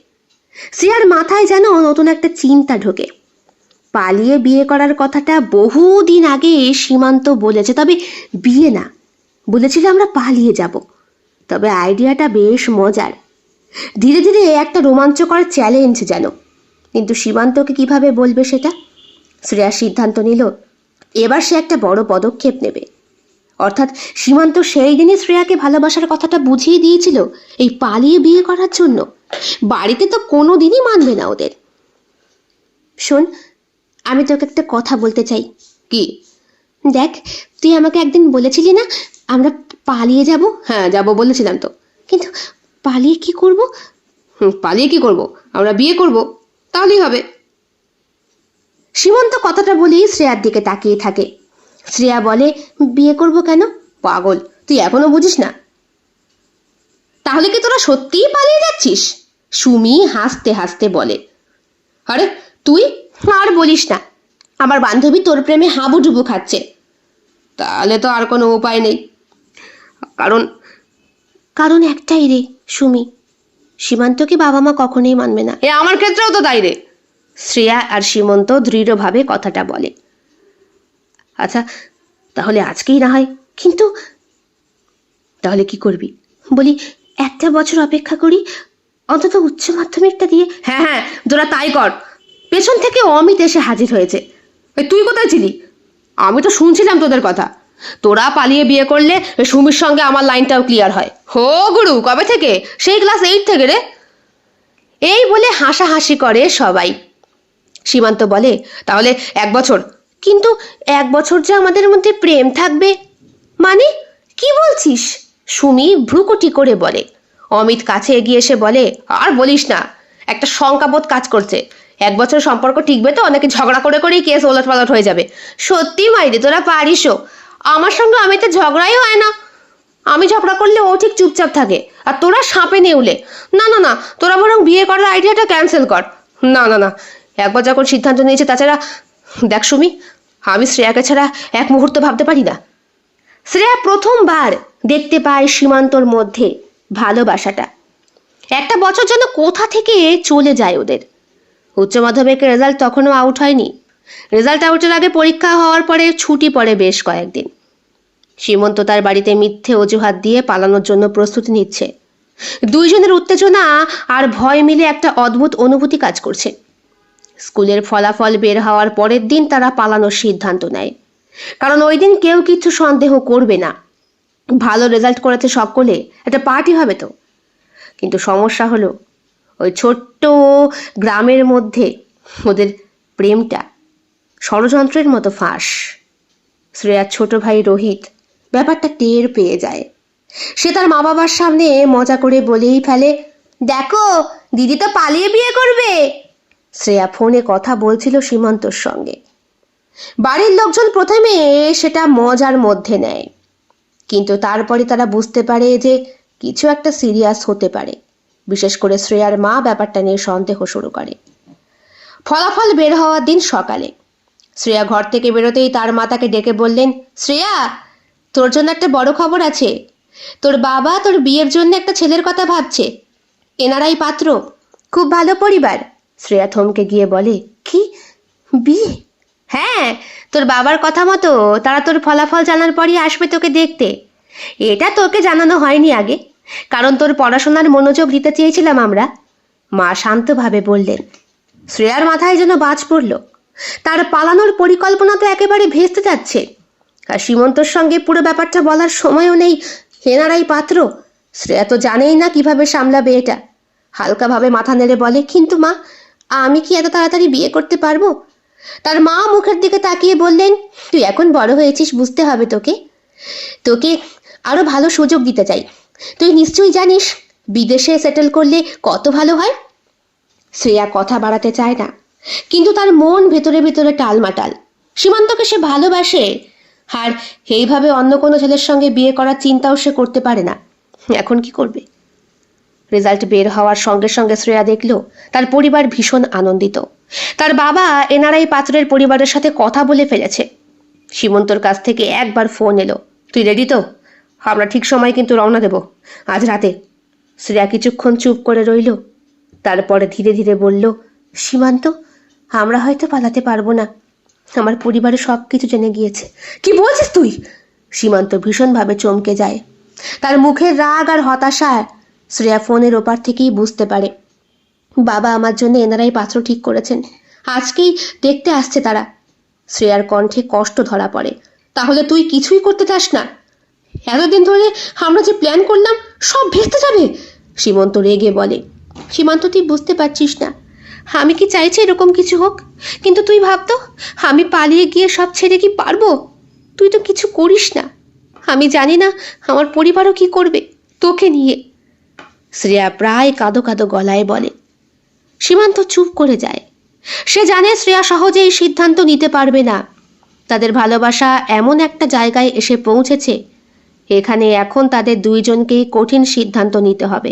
শ্রেয়ার মাথায় যেন নতুন একটা চিন্তা ঢোকে। পালিয়ে বিয়ে করার কথাটা বহুদিন আগে সীমান্ত বলেছে, তবে বিয়ে না, বলেছিল আমরা পালিয়ে যাব। তবে আইডিয়াটা বেশ মজার, ধীরে ধীরে একটা রোমাঞ্চকর চ্যালেঞ্জ যেন। কিন্তু সীমান্তকে কিভাবে বলবে সেটা? শ্রেয়া সিদ্ধান্ত নিল এবার সে একটা বড় পদক্ষেপ নেবে। অর্থাৎ সীমান্ত সেই দিনই শ্রেয়াকে ভালোবাসার কথাটা বুঝিয়ে দিয়েছিল এই পালিয়ে বিয়ে করার জন্য। বাড়িতে তো কোনো দিনই মানবে না ওদের। শোন, আমি তোকে একটা কথা বলতে চাই। কি? দেখ, তুই আমাকে একদিন বলেছিলি না আমরা পালিয়ে যাব? হ্যাঁ, যাব বলেছিলাম তো। কিন্তু পালিয়ে কি করব? পালিয়ে কি করব? আমরা বিয়ে করব, তাহলেই হবে। সীমন্ত কথাটা বলেই শ্রেয়ার দিকে তাকিয়ে থাকে। শ্রেয়া বলে, বিয়ে করব কেন? পাগল, তুই এখনো বুঝিস না? তাহলে কি তোরা সত্যিই পালিয়ে যাচ্ছিস? সুমি হাসতে হাসতে বলে। আরে তুই? আর বলিস না, আমার বান্ধবী তোর প্রেমে হাবুডুবু খাচ্ছে। তাহলে তো আর কোনো উপায় নেই। কারণ কারণ একটাই রে সুমি, সীমান্তকে বাবা মা কখনোই মানবে না। আমার ক্ষেত্রেও তো তাই রে। শ্রেয়া আর সীমন্ত দৃঢ়ভাবে কথাটা বলে। আচ্ছা, তাহলে আজকেই না হয়। কিন্তু তাহলে কি করবি? বলি, একটা বছর অপেক্ষা করি, অন্তত উচ্চ মাধ্যমিকটা দিয়ে। হ্যাঁ হ্যাঁ, তোরা তাই কর। পেছন থেকে অমিত এসে হাজির হয়েছে। তুই কোথায় ছিলি? আমি তো শুনছিলাম তোদের কথা। তোরা পালিয়ে বিয়ে করলে সুমির সঙ্গে আমার লাইনটাও ক্লিয়ার হয়। হো গুরু, কবে থেকে? সেই ক্লাস 8 থেকে রে। এই বলে হাসাহাসি করে সবাই। সীমান্ত বলে, তাহলে 1 বছর। কিন্তু 1 বছর যে আমাদের মধ্যে প্রেম থাকবে? মানে কি বলছিস? সুমি ভ্রুকুটি করে বলে। অমিত কাছে এগিয়ে এসে বলে, আর বলিস না, একটা শঙ্কাবোধ কাজ করছে। 1 বছর সম্পর্ক টিকবে তো নাকি ঝগড়া করে করেই কেস ওলট পালট হয়ে যাবে? সত্যি মাইরে, তোরা পারিসও। আমার সঙ্গে অমিতের ঝগড়াই হয় না। আমি ঝগড়া করলে ও ঠিক চুপচাপ থাকে, আর তোরা সাপে নেউলে। না না না, তোরা বরং বিয়ে করার আইডিয়াটা ক্যান্সেল কর। না না না, একবার যখন সিদ্ধান্ত নিয়েছে, তাছাড়া দেখ সুমি, আমি শ্রেয়াকে ছাড়া এক মুহূর্ত ভাবতে পারি না। শ্রেয়া প্রথমবার দেখতে পায় সীমান্তর মধ্যে ভালোবাসাটা। একটা বছর যেন কোথা থেকে চলে যায় ওদের। উচ্চ মাধ্যমিকের রেজাল্ট তখনও আউট হয়নি। রেজাল্ট আউটের আগে পরীক্ষা হওয়ার পরে ছুটি পড়ে বেশ কয়েকদিন। সীমন্ত তার বাড়িতে মিথ্যে অজুহাত দিয়ে পালানোর জন্য প্রস্তুতি নিচ্ছে। দুইজনের উত্তেজনা আর ভয় মিলে একটা অদ্ভুত অনুভূতি কাজ করছে। স্কুলের ফলাফল বের হওয়ার পরের দিন তারা পালানোর সিদ্ধান্ত নেয়, কারণ ওই দিন কেউ কিছু সন্দেহ করবে না। ভালো রেজাল্ট করেছে সকলে, একটা পার্টি হবে তো। কিন্তু সমস্যা হলো ওই ছোট্ট গ্রামের মধ্যে ওদের প্রেমটা ষড়যন্ত্রের মতো ফাঁস। শ্রেয়ার ছোট ভাই রোহিত ব্যাপারটা টের পেয়ে যায়। সে তার মা বাবার সামনে মজা করে বলেই ফেলে, দেখো দিদি তো পালিয়ে বিয়ে করবে। শ্রেয়া ফোনে কথা বলছিল সীমন্তর সঙ্গে। বাড়ির লোকজন প্রথমে সেটা মজার মধ্যে নেয়, কিন্তু তারপরে তারা বুঝতে পারে যে কিছু একটা সিরিয়াস হতে পারে। বিশেষ করে শ্রেয়ার মা ব্যাপারটা নিয়ে সন্দেহ শুরু করে। ফলাফল বের হওয়ার দিন সকালে শ্রেয়া ঘর থেকে বেরোতেই তার মা তাকে ডেকে বললেন, শ্রেয়া, তোর জন্য একটা বড় খবর আছে। তোর বাবা তোর বিয়ের জন্য একটা ছেলের কথা ভাবছে। এনারাই পাত্র, খুব ভালো পরিবার। শ্রেয়া থমকে গিয়ে বলে, কি বিয়ে? হ্যাঁ, তোর বাবার কথা মতো তারা তোর ফলাফল জানার পরই আসবে তোকে দেখতে। এটা তোকে জানানো হয়নি আগে, কারণ তোর পড়াশোনার মনোযোগ দিতে চেয়েছিলাম আমরা। মা শান্তভাবে বললেন। শ্রেয়ার মাথায় যেন বাজ পড়ল। তার পালানোর পরিকল্পনা তো একেবারে ভেস্তে যাচ্ছে। আর সীমন্তর সঙ্গে পুরো ব্যাপারটা বলার সময়ও নেই। হেনারাই পাত্র, শ্রেয়া তো জানেই না কিভাবে সামলাবে এটা। হালকাভাবে মাথা নেড়ে বলে, কিন্তু মা, আমি কি এত তাড়াতাড়ি বিয়ে করতে পারবো? তার মা মুখের দিকে তাকিয়ে বললেন, তুই এখন বড় হয়েছিস, বুঝতে হবে তোকে। তোকে আরো ভালো সুযোগ দিতে চাই। তুই নিশ্চয়ই জানিস বিদেশে সেটেল করলে কত ভালো হয়। শ্রেয়া কথা বাড়াতে চায় না, কিন্তু তার মন ভেতরে ভেতরে টালমাটাল। সীমান্তকে সে ভালোবাসে, আর এইভাবে অন্য কোনো ছেলের সঙ্গে বিয়ে করার চিন্তাও সে করতে পারে না। এখন কি করবে? রেজাল্ট বের হওয়ার সঙ্গে সঙ্গে শ্রেয়া দেখল তার পরিবার ভীষণ আনন্দিত। তার বাবা এনআরআই পাত্রের পরিবারের সাথে কথা বলে ফেলেছে। সীমন্তর কাছ থেকে একবার ফোন এলো, তুই রেডি তো? আমরা ঠিক সময় কিন্তু রওনা দেব আজ রাতে। শ্রেয়া কিছুক্ষণ চুপ করে রইল, তারপরে ধীরে ধীরে বলল, সীমান্ত, আমরা হয়তো পালাতে পারবো না। আমার পরিবারে সব কিছু জেনে গিয়েছে। কি বলছিস তুই? সীমান্ত ভীষণভাবে চমকে যায়। তার মুখের রাগ আর হতাশা শ্রেয়া ফোনের ওপার থেকেই বুঝতে পারে। বাবা আমার জন্য এনারাই পাত্র ঠিক করেছেন, আজকেই দেখতে আসছে তারা। শ্রেয়ার কণ্ঠে কষ্ট ধরা পড়ে। তাহলে তুই কিছুই করতে চাস না? এতদিন ধরে আমরা যে প্ল্যান করলাম সব ভেস্তে যাবে। সীমন্ত রেগে বলে। সীমান্ত, তুই বুঝতে পারছিস না, আমি কি চাইছি এরকম কিছু হোক? কিন্তু তুই ভাবতো আমি পালিয়ে গিয়ে সব ছেড়ে কি পারবো? তুই তো কিছু করিস না। আমি জানি না আমার পরিবারও কি করবে তোকে নিয়ে। শ্রেয়া প্রায় কাঁদো কাঁদো গলায় বলে। সীমান্ত চুপ করে যায়। সে জানে শ্রেয়া সহজে এই সিদ্ধান্ত নিতে পারবে না। তাদের ভালোবাসা এমন একটা জায়গায় এসে পৌঁছেছে, এখানে এখন তাদের দুইজনকেই কঠিন সিদ্ধান্ত নিতে হবে।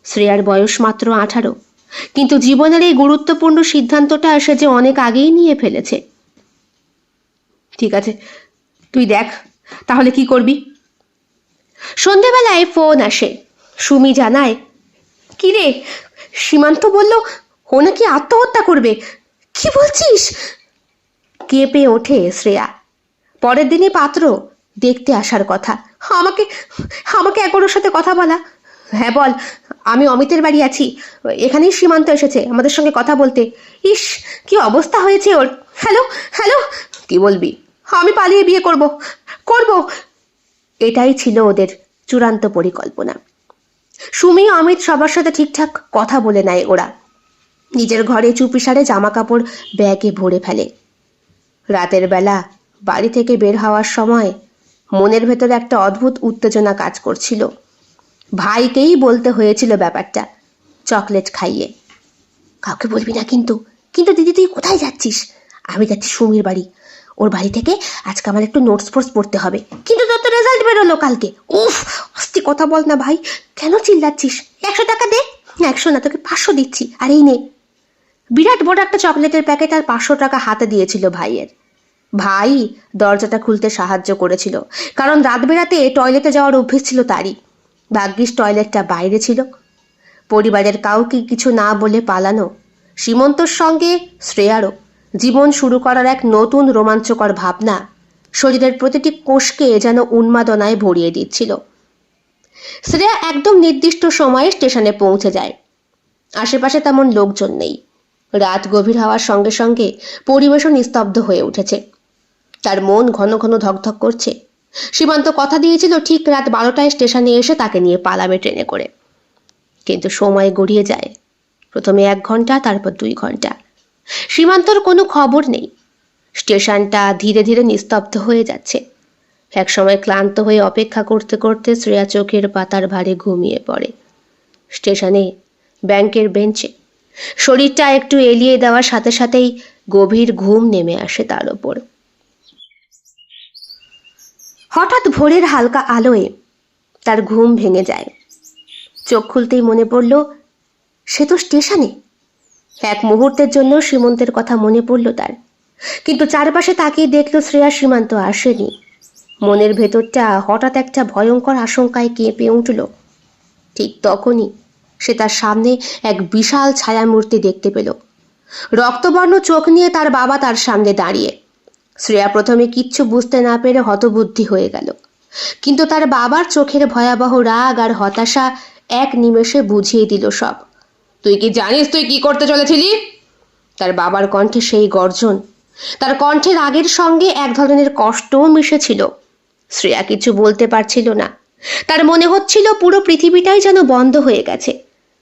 শ্রেয়ার বয়স মাত্র 18, কিন্তু জীবনের এই গুরুত্বপূর্ণ সিদ্ধান্তটা সে যে অনেক আগেই নিয়ে ফেলেছে। ঠিক আছে, তুই দেখ তাহলে কি করবি। সন্ধেবেলায় ফোন আসে। সুমি জানায়, কি রে, সীমান্ত বলল ও নাকি আত্মহত্যা করবে। কি বলছিস? কেঁপে ওঠে শ্রেয়া। পরের দিনই পাত্র দেখতে আসার কথা। আমাকে আমাকে একবার ওর সাথে কথা বলা। হ্যাঁ বল, আমি অমিতের বাড়ি আছি, এখানেই সীমান্ত এসেছে আমাদের সঙ্গে কথা বলতে। ইস, কি অবস্থা হয়েছে ওর। Hello hello. কি বলবি? আমি পালিয়ে বিয়ে করব। এটাই ছিল ওদের চূড়ান্ত পরিকল্পনা। সুমি অমিত সবার সাথে ঠিকঠাক কথা বলে নেয় ওরা। নিজের ঘরে চুপিসারে জামা কাপড় ব্যাগে ভরে ফেলে। রাতের বেলা বাড়ি থেকে বের হওয়ার সময় মনের ভেতরে একটা অদ্ভুত উত্তেজনা কাজ করছিল। ভাইকেই বলতে হয়েছিল ব্যাপারটা, চকলেট খাইয়ে। কাউকে বলবি না কিন্তু। কিন্তু দিদি, তুই কোথায় যাচ্ছিস? আমি যাচ্ছি সুমির বাড়ি। ওর বাড়ি থেকে আজকে আমার একটু নোটস ফোর্স পড়তে হবে। কিন্তু তোর তো রেজাল্ট বেরোলো কালকে। উফ, আস্তে কথা বল না ভাই, কেন চিল্লাচ্ছিস? 100 টাকা দে। 100 না, তোকে 500 দিচ্ছি। আর এই নে। বিরাট বড় একটা চকলেটের প্যাকেট আর 500 টাকা হাতে দিয়েছিল ভাইয়ের। ভাই দরজাটা খুলতে সাহায্য করেছিল, কারণ রাত বেরাতে টয়লেটে যাওয়ার অভ্যেস ছিল তারই। ভাগ্যিস টয়লেটটা বাইরে ছিল। পরিবারের কাউকে কিছু না বলে পালানো সীমন্তর সঙ্গে শ্রেয়ারও জীবন শুরু করার এক নতুন রোমাঞ্চকর ভাবনা শরীরের প্রতিটি কোষকে যেন উন্মাদনায় ভরিয়ে দিচ্ছিল। শ্রেয়া একদম নির্দিষ্ট সময়ে স্টেশনে পৌঁছে যায়। আশেপাশে তেমন লোকজন নেই। রাত গভীর হওয়ার সঙ্গে সঙ্গে পরিবেশও নিস্তব্ধ হয়ে উঠেছে। তার মন ঘন ঘন ধকধক করছে। সীমান্ত কথা দিয়েছিল ঠিক রাত 12টায় স্টেশনে এসে তাকে নিয়ে পালাবে ট্রেনে করে। কিন্তু সময় গড়িয়ে যায়। প্রথমে 1 ঘন্টা, তারপর 2 ঘন্টা। সীমান্তর কোনো খবর নেই। স্টেশনটা ধীরে ধীরে নিস্তব্ধ হয়ে যাচ্ছে। একসময় ক্লান্ত হয়ে অপেক্ষা করতে করতে শ্রেয়া চোখের পাতার ভারে ঘুমিয়ে পড়ে। স্টেশনে ব্যাংকের বেঞ্চে শরীরটা একটু এলিয়ে দেওয়ার সাথে সাথেই গভীর ঘুম নেমে আসে তার ওপর। হঠাৎ ভোরের হালকা আলোয় তার ঘুম ভেঙে যায়। চোখ খুলতেই মনে পড়ল সে তো স্টেশনে। এক মুহূর্তের জন্য সীমন্তের কথা মনে পড়ল তার, কিন্তু চারপাশে তাকিয়ে দেখল শ্রেয়া সীমান্ত আসেনি। মনের ভেতরটা হঠাৎ একটা ভয়ঙ্কর আশঙ্কায় কেঁপে উঠল। ঠিক তখনই সে তার সামনে এক বিশাল ছায়ামূর্তি দেখতে পেল। রক্তবর্ণ চোখ নিয়ে তার বাবা তার সামনে দাঁড়িয়ে। শ্রেয়া প্রথমে কিচ্ছু বুঝতে না পেরে হতবুদ্ধি হয়ে গেল, কিন্তু তার বাবার চোখের ভয়াবহ রাগ আর হতাশা এক নিমেষে বুঝিয়ে দিল সব। তুই কি জানিস তুই কি করতে চলেছিলি? তার বাবার কণ্ঠে সেই গর্জন। তার কণ্ঠে রাগের সঙ্গে এক ধরনের কষ্টও মিশেছিল। শ্রেয়া কিছু বলতে পারছিল না। তার মনে হচ্ছিল পুরো পৃথিবীটাই যেন বন্ধ হয়ে গেছে।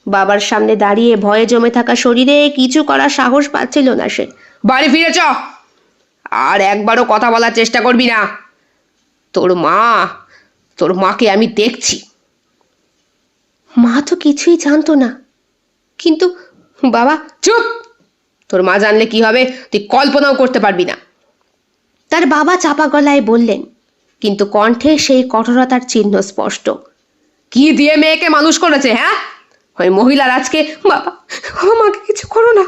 বাবার সামনে দাঁড়িয়ে ভয়ে জমে থাকা শরীরে কিছু করার সাহস পাচ্ছিল না সে। বাড়ি ফিরে চ, আর একবারও কথা বলার চেষ্টা করবি না। তোর মাকে আমি দেখছি। মা তো কিছুই জানতো না। কিন্তু বাবা। চুপ! তোর মা জানলে কি হবে তুই কল্পনাও করতে পারবি না। তার বাবা চাপা গলায় বললেন, কিন্তু কণ্ঠে সেই কঠোরতার চিহ্ন স্পষ্ট। কি দিয়ে মেয়েকে মানুষ করেছে? হ্যাঁ, ওই মহিলার আজকে। বাবা, আমাকে কিছু করো না।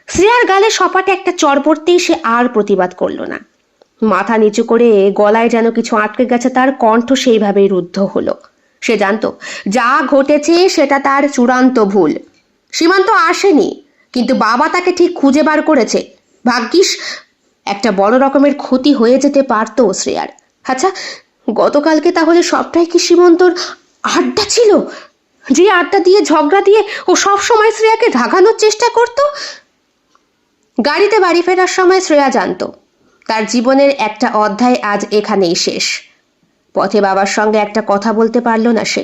শ্রেয়ার গালে সপাটে একটা চড় পড়তেই সে আর প্রতিবাদ করল না। মাথা নিচু করে গলায় যেন কিছু আটকে গেছে, তার কণ্ঠ সেইভাবেই রুদ্ধ হলো। সে জানতো যা ঘটেছে সেটা তার চূড়ান্ত ভুল। সীমান্ত আসেনি, কিন্তু বাবা তাকে ঠিক খুঁজে বার করেছে। ভাগ্যিস একটা বড় রকমের ক্ষতি হয়ে যেতে পারতো শ্রেয়ার। আচ্ছা, গতকালকে তাহলে সবটাই কি সীমান্তর আড্ডা ছিল, যে আড্ডা দিয়ে ঝগড়া দিয়ে ও সব সময় শ্রেয়াকে ঢাকানোর চেষ্টা করত? গাড়িতে বাড়ি ফেরার সময় শ্রেয়া জানতো তার জীবনের একটা অধ্যায় আজ এখানেই শেষ। পথে বাবার সঙ্গে একটা কথা বলতে পারল না সে।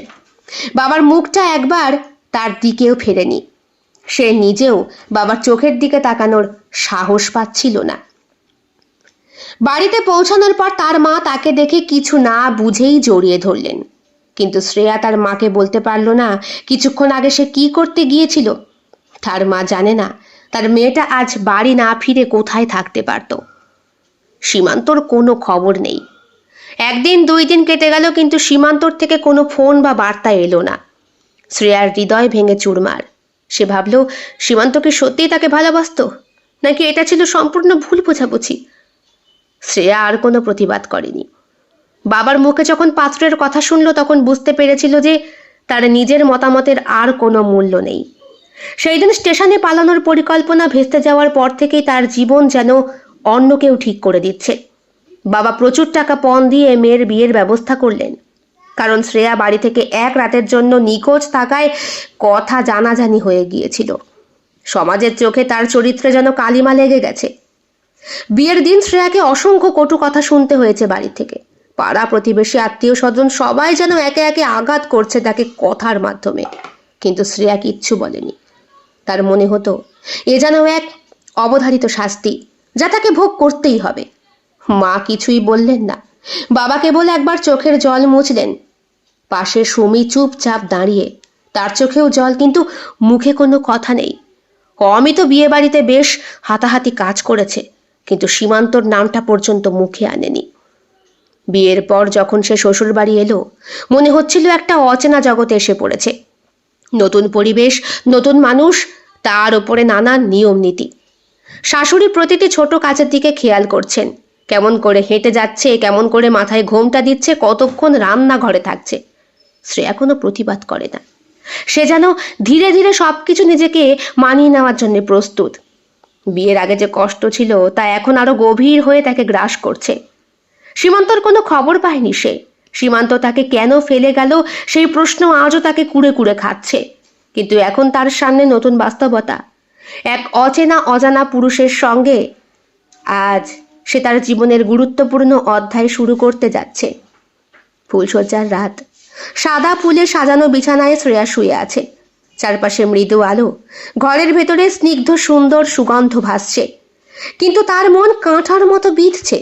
বাবার মুখটা একবার তার দিকেও ফেরেনি। সে নিজেও বাবার চোখের দিকে তাকানোর সাহস পাচ্ছিল না। বাড়িতে পৌঁছানোর পর তার মা তাকে দেখে কিছু না বুঝেই জড়িয়ে ধরলেন, কিন্তু শ্রেয়া তার মাকে বলতে পারল না কিছুক্ষণ আগে সে কি করতে গিয়েছিল। তার মা জানে না তার মেয়েটা আজ বাড়ি না ফিরে কোথায় থাকতে পারত। সীমান্তর কোনো খবর নেই। একদিন 2 দিন কেটে গেল, কিন্তু সীমান্তর থেকে কোনো ফোন বা বার্তা এলো না। শ্রেয়ার হৃদয় ভেঙে চুরমার। সে ভাবল, সীমান্তকে সত্যিই তাকে ভালোবাসতো, নাকি এটা ছিল সম্পূর্ণ ভুল বোঝাবুঝি। শ্রেয়া আর কোনো প্রতিবাদ করেনি। বাবার মুখে যখন পাত্রের কথা শুনল তখন বুঝতে পেরেছিল যে তার নিজের মতামতের আর কোনো মূল্য নেই। সেই দিন স্টেশনে পালানোর পরিকল্পনা ভেস্তে যাওয়ার পর থেকেই তার জীবন যেন অন্য কেউ ঠিক করে দিচ্ছে। বাবা প্রচুর টাকা পণ দিয়ে মেয়ের বিয়ের ব্যবস্থা করলেন, কারণ শ্রেয়া বাড়ি থেকে এক রাতের জন্য নিখোঁজ থাকায় কথা জানাজানি হয়ে গিয়েছিল। সমাজের চোখে তার চরিত্রে যেন কালিমা লেগে গেছে। বিয়ের দিন শ্রেয়াকে অসংখ্য কটু কথা শুনতে হয়েছে বাড়ি থেকে। পাড়া প্রতিবেশী, আত্মীয় স্বজন সবাই যেন একে একে আঘাত করছে তাকে কথার মাধ্যমে, কিন্তু শ্রেয়া কিচ্ছু বলেনি। তার মনে হতো এ যেন এক অবধারিত শাস্তি, যা তাকে ভোগ করতেই হবে। মা কিছুই বললেন না। বাবা কেবল একবার চোখের জল মুছলেন। পাশে সুমি চুপচাপ দাঁড়িয়ে, তার চোখেও জল, কিন্তু মুখে কোনো কথা নেই। কমই তো বিয়ে বাড়িতে বেশ হাতাহাতি কাজ করেছে, কিন্তু সীমান্তর নামটা পর্যন্ত মুখে আনেনি। বিয়ের পর যখন সে শ্বশুর বাড়ি এলো, মনে হচ্ছিল একটা অচেনা জগতে এসে পড়েছে। নতুন পরিবেশ, নতুন মানুষ, তার ওপরে নানান নিয়ম নীতি। শাশুড়ি প্রতিটি ছোট কাজের দিকে খেয়াল করছেন, কেমন করে হেঁটে যাচ্ছে, কেমন করে মাথায় ঘোমটা দিচ্ছে, কতক্ষণ রান্নাঘরে থাকছে। শ্রেয়া কোনো প্রতিবাদ করে না। সে যেন ধীরে ধীরে সবকিছু নিজেকে মানিয়ে নেওয়ার জন্য প্রস্তুত। বিয়ের আগে যে কষ্ট ছিল তা এখন আরো গভীর হয়ে তাকে গ্রাস করছে। সীমান্তর কোনো খবর পায়নি সে। সীমান্ত তাকে কেন ফেলে গেল সেই প্রশ্ন আজও তাকে কুড়ে কুড়ে খাচ্ছে। কিন্তু এখন তার সামনে নতুন বাস্তবতা। এক অচেনা অজানা পুরুষের সঙ্গে আজ সে তার জীবনের গুরুত্বপূর্ণ অধ্যায় শুরু করতে যাচ্ছে। ফুলশয্যার রাত। সাদা ফুলে সাজানো বিছানায় শ্রেয়া শুয়ে আছে। চারপাশে মৃদু আলো, ঘরের ভেতরে স্নিগ্ধ সুন্দর সুগন্ধ ভাসছে, কিন্তু তার মন কাঁটার মতো বিঁধছে।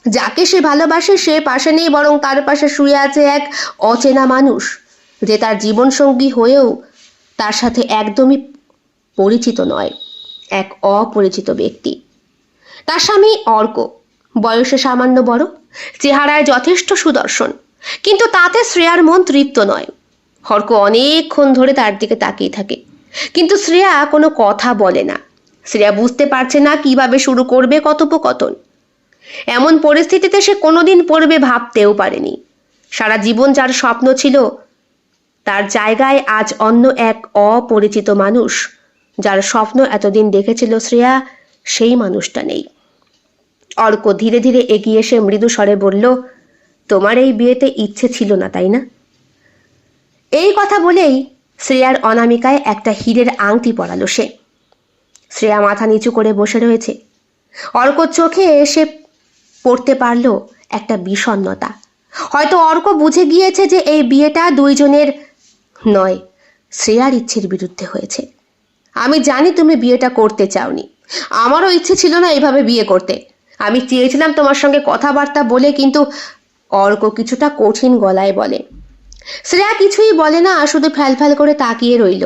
যাকে সে ভালোবাসে সে পাশে নেই, বরং তার পাশে শুয়ে আছে এক অচেনা মানুষ, যে তার জীবন সঙ্গী হয়েও তার সাথে একদমই পরিচিত নয়, এক অপরিচিত ব্যক্তি। তার স্বামী অর্ক, বয়সে সামান্য বড়, চেহারায় যথেষ্ট সুদর্শন, কিন্তু তাতে শ্রেয়ার মন তৃপ্ত নয়। অর্ক অনেকক্ষণ ধরে তার দিকে তাকিয়ে থাকে, কিন্তু শ্রেয়া কোনো কথা বলে না। শ্রেয়া বুঝতে পারছে না কিভাবে শুরু করবে কথোপকথন। এমন পরিস্থিতিতে সে কোনোদিন পড়বে ভাবতেও পারেনি। সারা জীবন যার স্বপ্ন ছিল, তার জায়গায় আজ অন্য এক অপরিচিত মানুষ। যার স্বপ্ন এতদিন দেখেছিল শ্রেয়া, সেই মানুষটা নেই। অর্ক ধীরে ধীরে এগিয়ে এসে মৃদু স্বরে বলল, তোমার এই বিয়েতে ইচ্ছে ছিল না, তাই না? এই কথা বলেই শ্রেয়ার অনামিকায় একটা হীরের আংটি পরালো সে। শ্রেয়া মাথা নিচু করে বসে রয়েছে। অর্ক চোখে এসে পড়তে পারল একটা বিষণ্ণতা। হয়তো অর্ক বুঝে গিয়েছে যে এই বিয়েটা দুইজনের নয়, শ্রেয়ার ইচ্ছের বিরুদ্ধে হয়েছে। আমি জানি তুমি বিয়েটা করতে চাওনি, আমারও ইচ্ছে ছিল না এইভাবে বিয়ে করতে। আমি চেয়েছিলাম তোমার সঙ্গে কথাবার্তা বলে, কিন্তু অর্ক কিছুটা কঠিন গলায় বলে। শ্রেয়া কিছুই বলে না, শুধু ফ্যালফ্যাল করে তাকিয়ে রইল।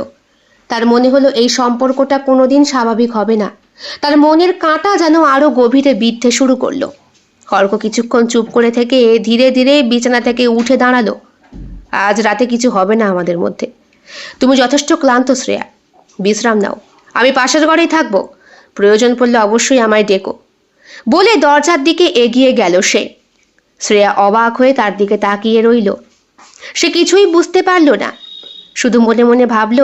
তার মনে হলো এই সম্পর্কটা কোনোদিন স্বাভাবিক হবে না। তার মনের কাঁটা যেন আরো গভীরে বিঁধতে শুরু করলো। অর্ক কিছুক্ষণ চুপ করে থেকে ধীরে ধীরে বিছানা থেকে উঠে দাঁড়ালো। আজ রাতে কিছু হবে না আমাদের মধ্যে। তুমি যথেষ্ট ক্লান্ত শ্রেয়া, বিশ্রাম নাও। আমি পাশের ঘরেই থাকবো, প্রয়োজন পড়লে অবশ্যই আমায় ডেকো, বলে দরজার দিকে এগিয়ে গেল সে। শ্রেয়া অবাক হয়ে তার দিকে তাকিয়ে রইল। সে কিছুই বুঝতে পারল না, শুধু মনে মনে ভাবল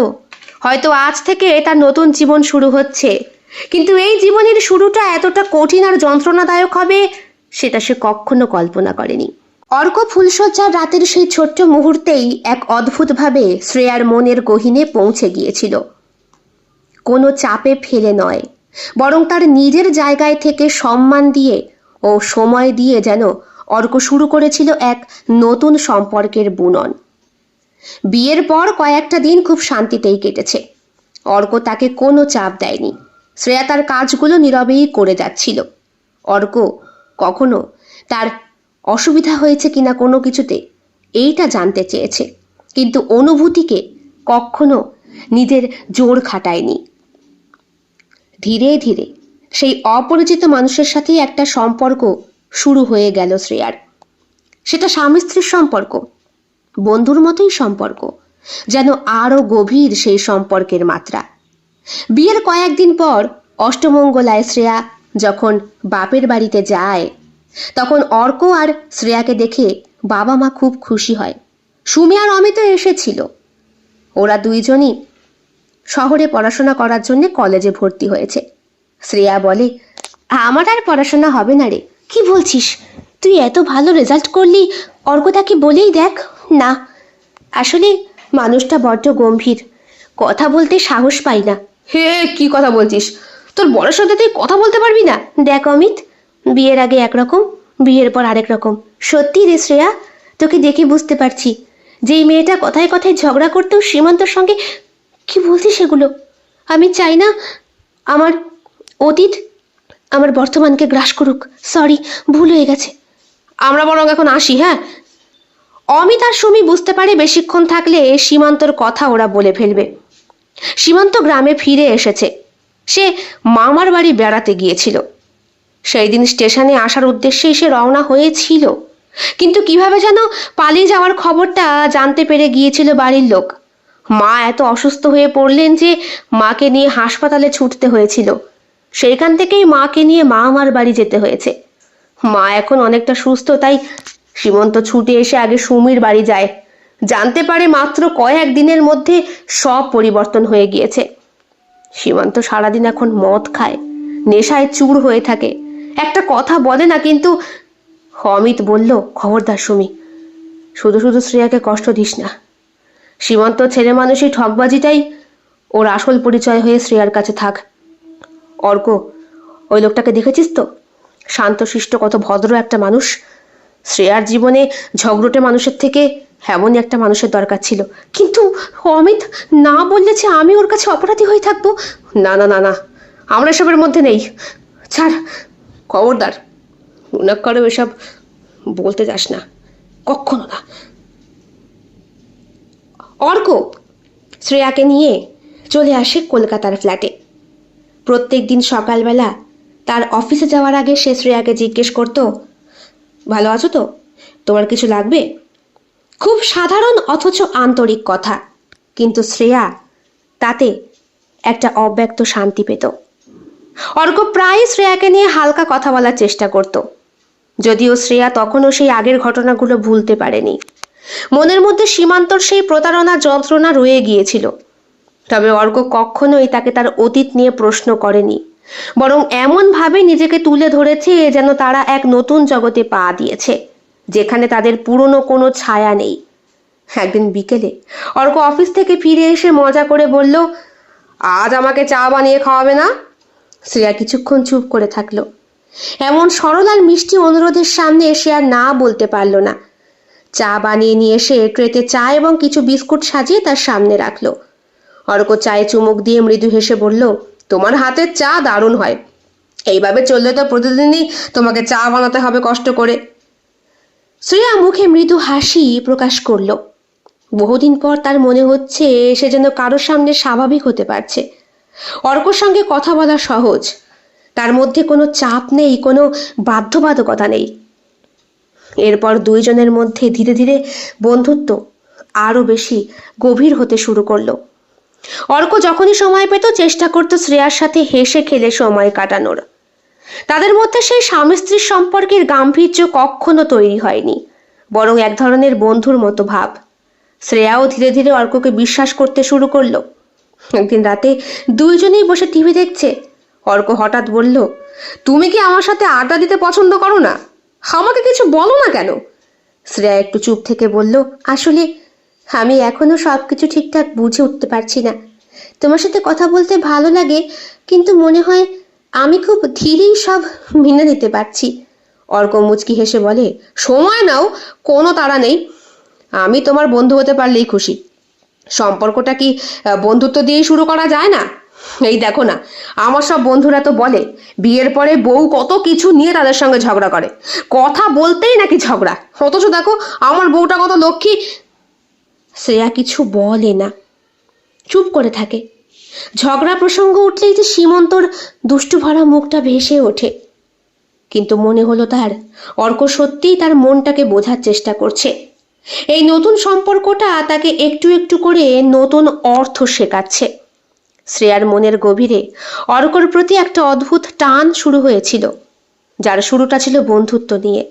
হয়তো আজ থেকে তার নতুন জীবন শুরু হচ্ছে, কিন্তু এই জীবনের শুরুটা এতটা কঠিন আর যন্ত্রণাদায়ক হবে সেটা সে কখনো কল্পনা করেনি। অর্ক ফুলশয্যার রাতের সেই ছোট্ট মুহূর্তেই এক অদ্ভুতভাবে শ্রেয়ার মনের গহীনে পৌঁছে গিয়েছিল। কোনো চাপে ফেলে নয়, বরং তার নিজের জায়গায় থেকে সম্মান দিয়ে ও সময় দিয়ে যেন অর্ক শুরু করেছিল এক নতুন সম্পর্কের বুনন। বিয়ের পর কয়েকটা দিন খুব শান্তিতেই কেটেছে। অর্ক তাকে কোনো চাপ দেয়নি। শ্রেয়া তার কাজগুলো নীরবেই করে যাচ্ছিল। অর্ক কখনো তার অসুবিধা হয়েছে কিনা কোনো কিছুতে এইটা জানতে চেয়েছে, কিন্তু অনুভূতিকে কখনো নিজের জোর খাটায়নি। ধীরে ধীরে সেই অপরিচিত মানুষের সাথে একটা সম্পর্ক শুরু হয়ে গেল শ্রেয়ার। সেটা স্বামী স্ত্রীর সম্পর্ক, বন্ধুর মতোই সম্পর্ক, যেন আরো গভীর সেই সম্পর্কের মাত্রা। বিয়ের কয়েকদিন পর অষ্টমঙ্গলায় শ্রেয়া যখন বাপের বাড়িতে যায়, তখন অর্ক আর শ্রেয়াকে দেখে বাবা মা খুব খুশি হয়। সুমি আর অমিতও এসেছিল। ওরা দুইজনই শহরে পড়াশোনা করার জন্য কলেজে ভর্তি হয়েছে। শ্রেয়া বলে, আমার আর পড়াশোনা হবে না রে। কি বলছিস? তুই এত ভালো রেজাল্ট করলি, অর্ক তাকে বলেই দেখ না। আসলে মানুষটা বড্ড গম্ভীর, কথা বলতে সাহস পাই না। হে, কি কথা বলছিস? তোর বড়ের সাথে তুই কথা বলতে পারবি না? দেখ অমিত, বিয়ের আগে একরকম, বিয়ের পর আরেক রকম। সত্যি রে শ্রেয়া, তোকে দেখে বুঝতে পারছি যেই মেয়েটা কথায় কথায় ঝগড়া করতেও সীমান্তর সঙ্গে। কি বলছিস সেগুলো? আমি চাই না আমার অতীত আমার বর্তমানকে গ্রাস করুক। সরি, ভুল হয়ে গেছে। আমরা বরং এখন আসি। হ্যাঁ। অমিত আর সুমি বুঝতে পারে বেশিক্ষণ থাকলে সীমান্তর কথা ওরা বলে ফেলবে। সীমান্ত গ্রামে ফিরে এসেছে। সে মামার বাড়ি বেড়াতে গিয়েছিল। সেই দিন স্টেশনে আসার উদ্দেশ্যেই সে রওনা হয়েছিল, কিন্তু কিভাবে যেন পালিয়ে যাওয়ার খবরটা জানতে পেরে গিয়েছিল বাড়ির লোক। মা এত অসুস্থ হয়ে পড়লেন যে মাকে নিয়ে হাসপাতালে ছুটতে হয়েছিল। সেইখান থেকেই মাকে নিয়ে মামার বাড়ি যেতে হয়েছে। মা এখন অনেকটা সুস্থ, তাই সীমন্ত ছুটে এসে আগে সুমির বাড়ি যায়। জানতে পারে মাত্র কয়েক দিনের মধ্যে সব পরিবর্তন হয়ে গিয়েছে। সীমান্ত সারাদিন এখন মদ খায়, নেশায় চুর হয়ে থাকে, একটা কথা বলে না। কিন্তু অমিত বলল, খবরদার সুমি, শুধু শুধু শ্রেয়াকে কষ্ট দিস না। সীমান্ত ছেলে মানুষই ঠকবাজিটাই ওর আসল পরিচয় হয়ে শ্রেয়ার কাছে থাক। অর্ক, ওই লোকটাকে দেখেছিস তো? শান্তশিষ্ট, কত ভদ্র একটা মানুষ। শ্রেয়ার জীবনে ঝগড়টে মানুষের থেকে এমনই একটা মানুষের দরকার ছিল। কিন্তু অমিত না বললে যে আমি ওর কাছে অপরাধী হয়ে থাকবো। না না না না, আমরা এসবের মধ্যে নেই। ছাড়, খবরদার উনাক করে এসব বলতে যাস না, কখনো না। অর্ক শ্রেয়াকে নিয়ে চলে আসে কলকাতার ফ্ল্যাটে। প্রত্যেক দিন সকালবেলা তার অফিসে যাওয়ার আগে সে শ্রেয়াকে জিজ্ঞেস করতো, ভালো আছো তো? তোমার কিছু লাগবে? খুব সাধারণ অথচ আন্তরিক কথা, কিন্তু শ্রেয়া তাতে একটা অব্যক্ত শান্তি পেত। অর্ক প্রায় শ্রেয়াকে নিয়ে হালকা কথা বলার চেষ্টা করত, যদিও শ্রেয়া তখনও সেই আগের ঘটনাগুলো ভুলতে পারেনি। মনের মধ্যে সীমান্তর সেই প্রতারণা যন্ত্রণা রয়ে গিয়েছিল। তবে অর্ক কখনোই তাকে তার অতীত নিয়ে প্রশ্ন করেনি, বরং এমনভাবে নিজেকে তুলে ধরেছে যেন তারা এক নতুন জগতে পা দিয়েছে, যেখানে তাদের পুরনো কোনো ছায়া নেই। একদিন বিকেলে অর্ক অফিস থেকে ফিরে এসে মজা করে বলল, আজ আমাকে চা বানিয়ে খাওয়াবে না? শ্রেয়া কিছুক্ষণ চুপ করে থাকলো। এমন সরল আর মিষ্টি অনুরোধের সামনে সে আর না বলতে পারল না। চা বানিয়ে নিয়ে এসে ট্রেতে চা এবং কিছু বিস্কুট সাজিয়ে তার সামনে রাখলো। অর্ক চায়ে চুমুক দিয়ে মৃদু হেসে বলল, তোমার হাতের চা দারুণ হয়। এইভাবে চললে তো প্রতিদিনই তোমাকে চা বানাতে হবে কষ্ট করে। শ্রেয়া মুখে মৃদু হাসি প্রকাশ করলো। বহুদিন পর তার মনে হচ্ছে সে যেন কারোর সামনে স্বাভাবিক হতে পারছে। অর্কর সঙ্গে কথা বলা সহজ, তার মধ্যে কোনো চাপ নেই, কোনো বাধ্যবাধকতা নেই। এরপর দুইজনের মধ্যে ধীরে ধীরে বন্ধুত্ব আরো বেশি গভীর হতে শুরু করলো। অর্ক যখনই সময় পেত চেষ্টা করত শ্রেয়ার সাথে হেসে খেলে সময় কাটানোর। তাদের মধ্যে সেই স্বামী স্ত্রীর সম্পর্কের গাম্ভীর্য কখনো তৈরি হয়নি, বরং এক ধরনের বন্ধুর মতো ভাব। শ্রেয়াও ধীরে ধীরে অর্ককে বিশ্বাস করতে শুরু করলো। একদিন রাতে দুইজনেই বসে টিভি দেখছে। অর্ক হঠাৎ বলল, তুমি কি আমার সাথে আড্ডা দিতে পছন্দ করো না? আমাকে কিছু বলো না কেন? শ্রেয়া একটু চুপ থেকে বলল, আসলে আমি এখনো সবকিছু ঠিকঠাক বুঝে উঠতে পারছি না। তোমার সাথে কথা বলতে ভালো লাগে, কিন্তু মনে হয় আমি খুব ধীরেই সব মেনে নিতে পারছি। অর্ক মুচকি হেসে বলে, সময় নাও, কোনো তাড়া নেই। আমি তোমার বন্ধু হতে পারলেই খুশি। সম্পর্কটা কি বন্ধুত্ব দিয়েই শুরু করা যায় না? এই দেখো না, আমার সব বন্ধুরা তো বলে বিয়ের পরে বউ কত কিছু নিয়ে তাদের সঙ্গে ঝগড়া করে, কথা বলতেই নাকি ঝগড়া। অথচ দেখো আমার বউটা কত লক্ষ্মী। শ্রেয়া কিছু বলে না, চুপ করে থাকে। ঝগড়া প্রসঙ্গ উঠলেই যে সীমন্তর দুষ্টু ভরা মুখটা ভেসে ওঠে। কিন্তু মনে হলো তার অর্ক সত্যিই তার মনটাকে বোঝার চেষ্টা করছে। এই নতুন সম্পর্কটা তাকে একটু একটু করে নতুন অর্থ শেখাচ্ছে। শ্রেয়ার মনের গভীরে অর্কর প্রতি একটা অদ্ভুত টান শুরু হয়েছিল, যার শুরুটা ছিল বন্ধুত্ব নিয়ে।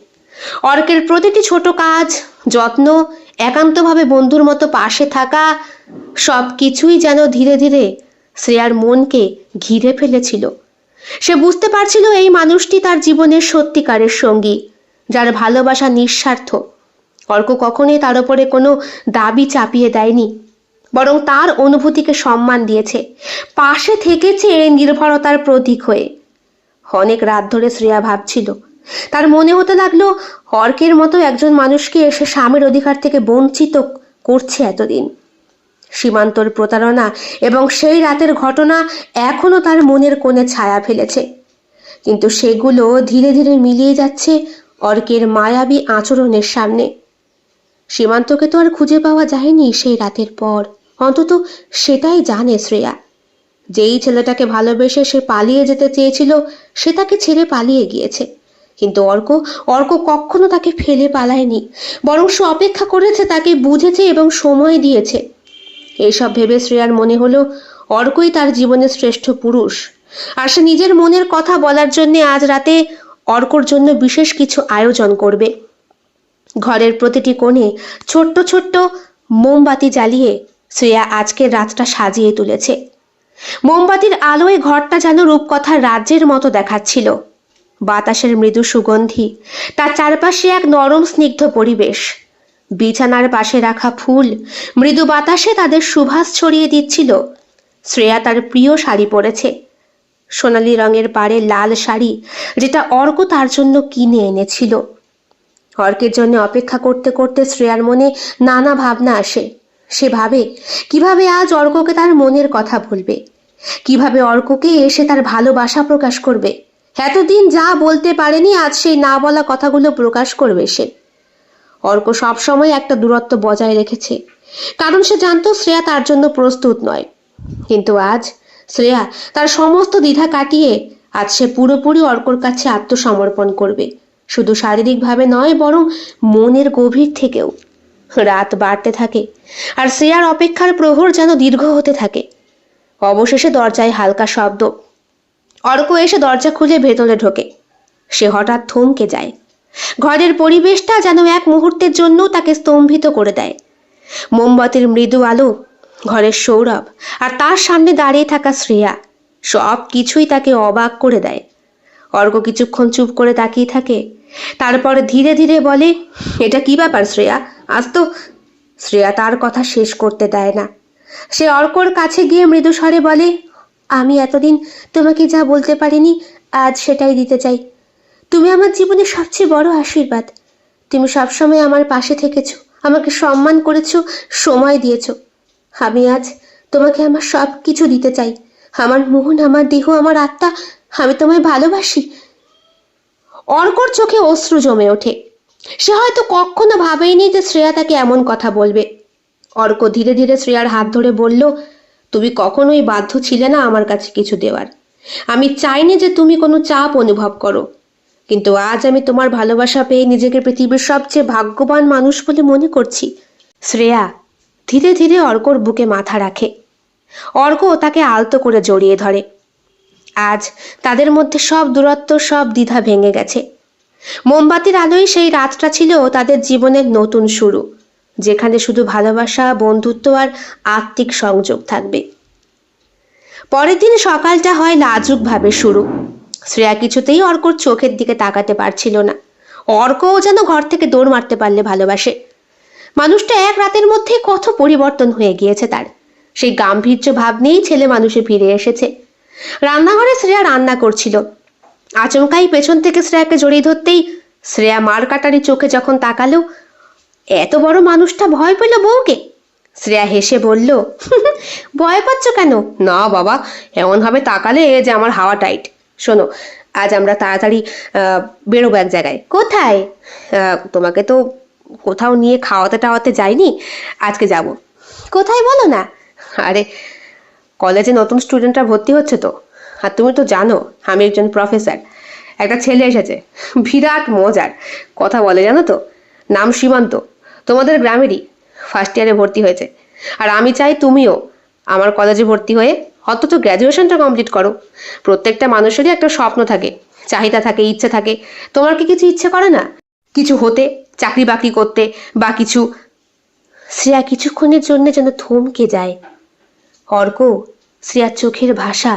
অর্কের প্রতিটি ছোট কাজ, যত্ন, একান্তভাবে বন্ধুর মতো পাশে থাকা, সব কিছুই যেন ধীরে ধীরে শ্রেয়ার মনকে ঘিরে ফেলেছিল। সে বুঝতে পারছিল এই মানুষটি তার জীবনের সত্যিকারের সঙ্গী, যার ভালোবাসা নিঃস্বার্থ। অর্ক কখনোই তার উপরে কোনো দাবি চাপিয়ে দেয়নি, বরং তার অনুভূতিকে সম্মান দিয়েছে, পাশে থেকেছে নির্ভরতার প্রতীক হয়ে। অনেক রাত ধরে শ্রেয়া ভাবছিল, তার মনে হতে লাগলো অর্কের মতো একজন মানুষকে এসে স্বামীর অধিকার থেকে বঞ্চিত করছে এতদিন। সীমান্তর প্রতারণা এবং সেই রাতের ঘটনা এখনো তার মনের কোণে ছায়া ফেলেছে, কিন্তু সেগুলো ধীরে ধীরে মিলিয়ে যাচ্ছে অর্কের মায়াবী আচরণের সামনে। সীমান্তকে তো আর খুঁজে পাওয়া যায়নি সেই রাতের পর, অন্তত সেটাই জানে শ্রেয়া। যেই ছেলেটাকে ভালোবেসে সে পালিয়ে যেতে চেয়েছিল, সে তাকে ছেড়ে পালিয়ে গিয়েছে। কিন্তু অর্ক কখনো তাকে ফেলে পালায়নি, বরং সে অপেক্ষা করেছে, তাকে বুঝেছে এবং সময় দিয়েছে। এইসব ভেবে শ্রেয়ার মনে হলো অর্কই তার জীবনের শ্রেষ্ঠ পুরুষ, আর সে নিজের মনের কথা বলার জন্য আজ রাতে অর্কর জন্য বিশেষ কিছু আয়োজন করবে। ঘরের প্রতিটি কোণে ছোট্ট ছোট্ট মোমবাতি জ্বালিয়ে শ্রেয়া আজকের রাতটা সাজিয়ে তুলেছে। মোমবাতির আলোয় ঘরটা যেন রূপকথার রাজ্যের মতো দেখাচ্ছিল। বাতাসের মৃদু সুগন্ধি, তার চারপাশে এক নরম স্নিগ্ধ পরিবেশ। বিছানার পাশে রাখা ফুল মৃদু বাতাসে তাদের সুবাস ছড়িয়ে দিচ্ছিল। শ্রেয়া তার প্রিয় শাড়ি পরেছে, সোনালি রঙের পাড়ে লাল শাড়ি, যেটা অর্ক তার জন্য কিনে এনেছিল। অর্কের জন্য অপেক্ষা করতে করতে শ্রেয়ার মনে নানা ভাবনা আসে। সে ভাবে কিভাবে আজ অর্ককে তার মনের কথা বলবে, কিভাবে অর্ককে এসে তার ভালোবাসা প্রকাশ করবে। এতদিন যা বলতে পারেনি, আজ সেই না বলা কথাগুলো প্রকাশ করবে সে। অর্ক সবসময় একটা দূরত্ব বজায় রেখেছে, কারণ সে জানতো শ্রেয়া তার জন্য প্রস্তুত নয়। কিন্তু আজ শ্রেয়া তার সমস্ত দ্বিধা কাটিয়ে আজ সে পুরোপুরি অর্কর কাছে আত্মসমর্পণ করবে, শুধু শারীরিকভাবে নয়, বরং মনের গভীর থেকেও। রাত বাড়তে থাকে আর শ্রেয়ার অপেক্ষার প্রহর যেন দীর্ঘ হতে থাকে। অবশেষে দরজায় হালকা শব্দ। অর্ক এসে দরজা খুলে ভেতরে ঢোকে। সে হঠাৎ থমকে যায়। ঘরের পরিবেশটা যেন এক মুহূর্তের জন্য তাকে স্তম্ভিত করে দেয়। মোমবাতির মৃদু আলো, ঘরের সৌরভ, আর তার সামনে দাঁড়িয়ে থাকা শ্রেয়া, সব কিছুই তাকে অবাক করে দেয়। অর্ক কিছুক্ষণ চুপ করে তাকিয়ে থাকে, তারপর ধীরে ধীরে বলে, এটা কি ব্যাপার শ্রেয়া? আজ তো। শ্রেয়া তার কথা শেষ করতে দেয় না। সে অর্কর কাছে গিয়ে মৃদু স্বরে বলে, আমি এতদিন তোমাকে যা বলতে পারিনি, আজ সেটাই দিতে চাই। তুমি আমার জীবনের সবচেয়ে বড় আশীর্বাদ। তুমি সবসময় আমার পাশে থেকেছো, আমাকে সম্মান করেছো, সময় দিয়েছো। আমি আজ তোমাকে আমার সব কিছু দিতে চাই। আমার মন, আমার দেহ, আমার আত্মা, আমি তোমায় ভালোবাসি। অর্কর চোখে অশ্রু জমে ওঠে। সে হয়তো কখনো ভাবেইনি যে শ্রেয়া তাকে এমন কথা বলবে। অর্ক ধীরে ধীরে শ্রেয়ার হাত ধরে বলল, তুমি কখনোই বাধ্য ছিলে না আমার কাছে কিছু দেওয়ার। আমি চাইনি যে তুমি কোনো চাপ অনুভব করো, কিন্তু আজ আমি তোমার ভালোবাসা পেয়ে নিজেকে পৃথিবীর সবচেয়ে ভাগ্যবান মানুষ বলে মনে করছি। শ্রেয়া ধীরে ধীরে অর্কর বুকে মাথা রাখে। অর্ক তাকে আলতো করে জড়িয়ে ধরে। আজ তাদের মধ্যে সব দূরত্ব, সব দ্বিধা ভেঙে গেছে। মোমবাতির আলোয় সেই রাতটা ছিল তাদের জীবনের নতুন শুরু। যেখানে শুধু ভালোবাসা, বন্ধুত্ব আর আত্মিক সংযোগ থাকবে। পরের দিন সকালটা হয় লাজুকভাবে শুরু। শ্রেয়া কিছুতেই অর্কর চোখের দিকে তাকাতে পারছিল না। অর্কও যেন ঘর থেকে দৌড় মারতে পারলে ভালোবাসে। মানুষটা এক রাতের মধ্যে কত পরিবর্তন হয়ে গিয়েছে তার। সেই গাম্ভীর্য ভাব নিয়েই ছেলে মানুষে ফিরে এসেছে। রান্নাঘরে শ্রেয়া রান্না করছিল। আচমকাই পেছন থেকে শ্রেয়াকে জড়িয়ে ধরতেই শ্রেয়া মার কাটারি চোখে যখন তাকালো, এত বড় মানুষটা ভয় পেল বউকে। শ্রেয়া হেসে বলল, ভয় পাচ্ছ কেন? না বাবা, এমনভাবে তাকালে যে আমার হাওয়া টাইট। শোনো, আজ আমরা তাড়াতাড়ি বেরোবো এক জায়গায়। কোথায়? তোমাকে তো কোথাও নিয়ে খাওয়াতে টাওয়াতে যাইনি, আজকে যাব। কোথায় বলো না? আরে, কলেজে নতুন স্টুডেন্টরা ভর্তি হচ্ছে তো, আর তুমি তো জানো আমি একজন প্রফেসর। একটা ছেলে এসেছে, বিরাট মজার কথা বলে, জানো তো। নাম সীমান্ত, তোমাদের গ্রামেরই, ফার্স্ট ইয়ারে ভর্তি হয়েছে। আর আমি চাই তুমিও আমার কলেজে ভর্তি হয়ে অন্তত গ্র্যাজুয়েশনটা কমপ্লিট করো। প্রত্যেকটা মানুষেরই একটা স্বপ্ন থাকে, চাহিদা থাকে, ইচ্ছে থাকে। তোমার কি কিছু ইচ্ছে করে না? কিছু হতে, চাকরি বাকরি করতে বা কিছু? শ্রেয়া কিছুক্ষণের জন্য যেন থমকে যায়। অর্ক শ্রেয়ার চোখের ভাষা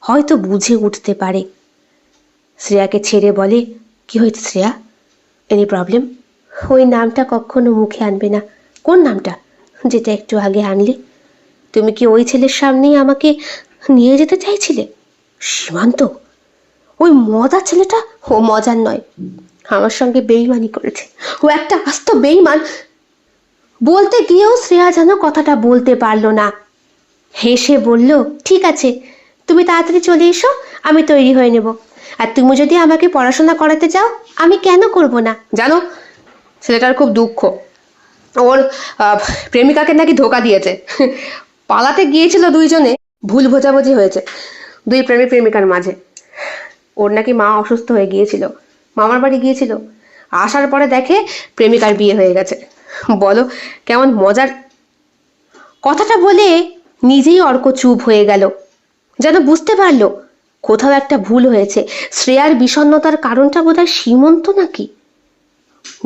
হয়তো বুঝে উঠতে পারে। শ্রেয়াকে ছেড়ে বলে, কি হয়েছে শ্রেয়া? Any problem? ওই নামটা কখনো মুখে আনবে না। কোন নামটা? যেটা একটু আগে আনলে। তুমি কি ওই ছেলের সামনেই আমাকে নিয়ে যেতে চাইছিলে? সীমান্ত? ওই মজার ছেলেটা? ও মজার নয়, আমার সঙ্গে বেইমানি করেছে। ও একটা আস্ত বেইমান। বলতে গিয়েও শ্রেয়া যেন কথাটা বলতে পারলো না। হেসে বলল, ঠিক আছে, তুমি তাড়াতাড়ি চলে এসো, আমি তৈরি হয়ে নেব। আর তুমি যদি আমাকে পড়াশোনা করাতে চাও, আমি কেন করব না? জানো, ছেলেটার খুব দুঃখ। ওর প্রেমিকাকে নাকি ধোকা দিয়েছে। পালাতে গিয়েছিল দুইজনে, ভুল বোঝাবুঝি হয়েছে দুই প্রেমিক প্রেমিকার মাঝে। ওর নাকি মা অসুস্থ হয়ে গিয়েছিল, মামার বাড়ি গিয়েছিল। আসার পরে দেখে প্রেমিকার বিয়ে হয়ে গেছে। বলো কেমন মজার। কথাটা বলে নিজেই অর্ক চুপ হয়ে গেল, যেন বুঝতে পারলো কোথাও একটা ভুল হয়েছে। শ্রেয়ার বিষণ্ণতার কারণটা বোধহয় সীমন্ত নাকি।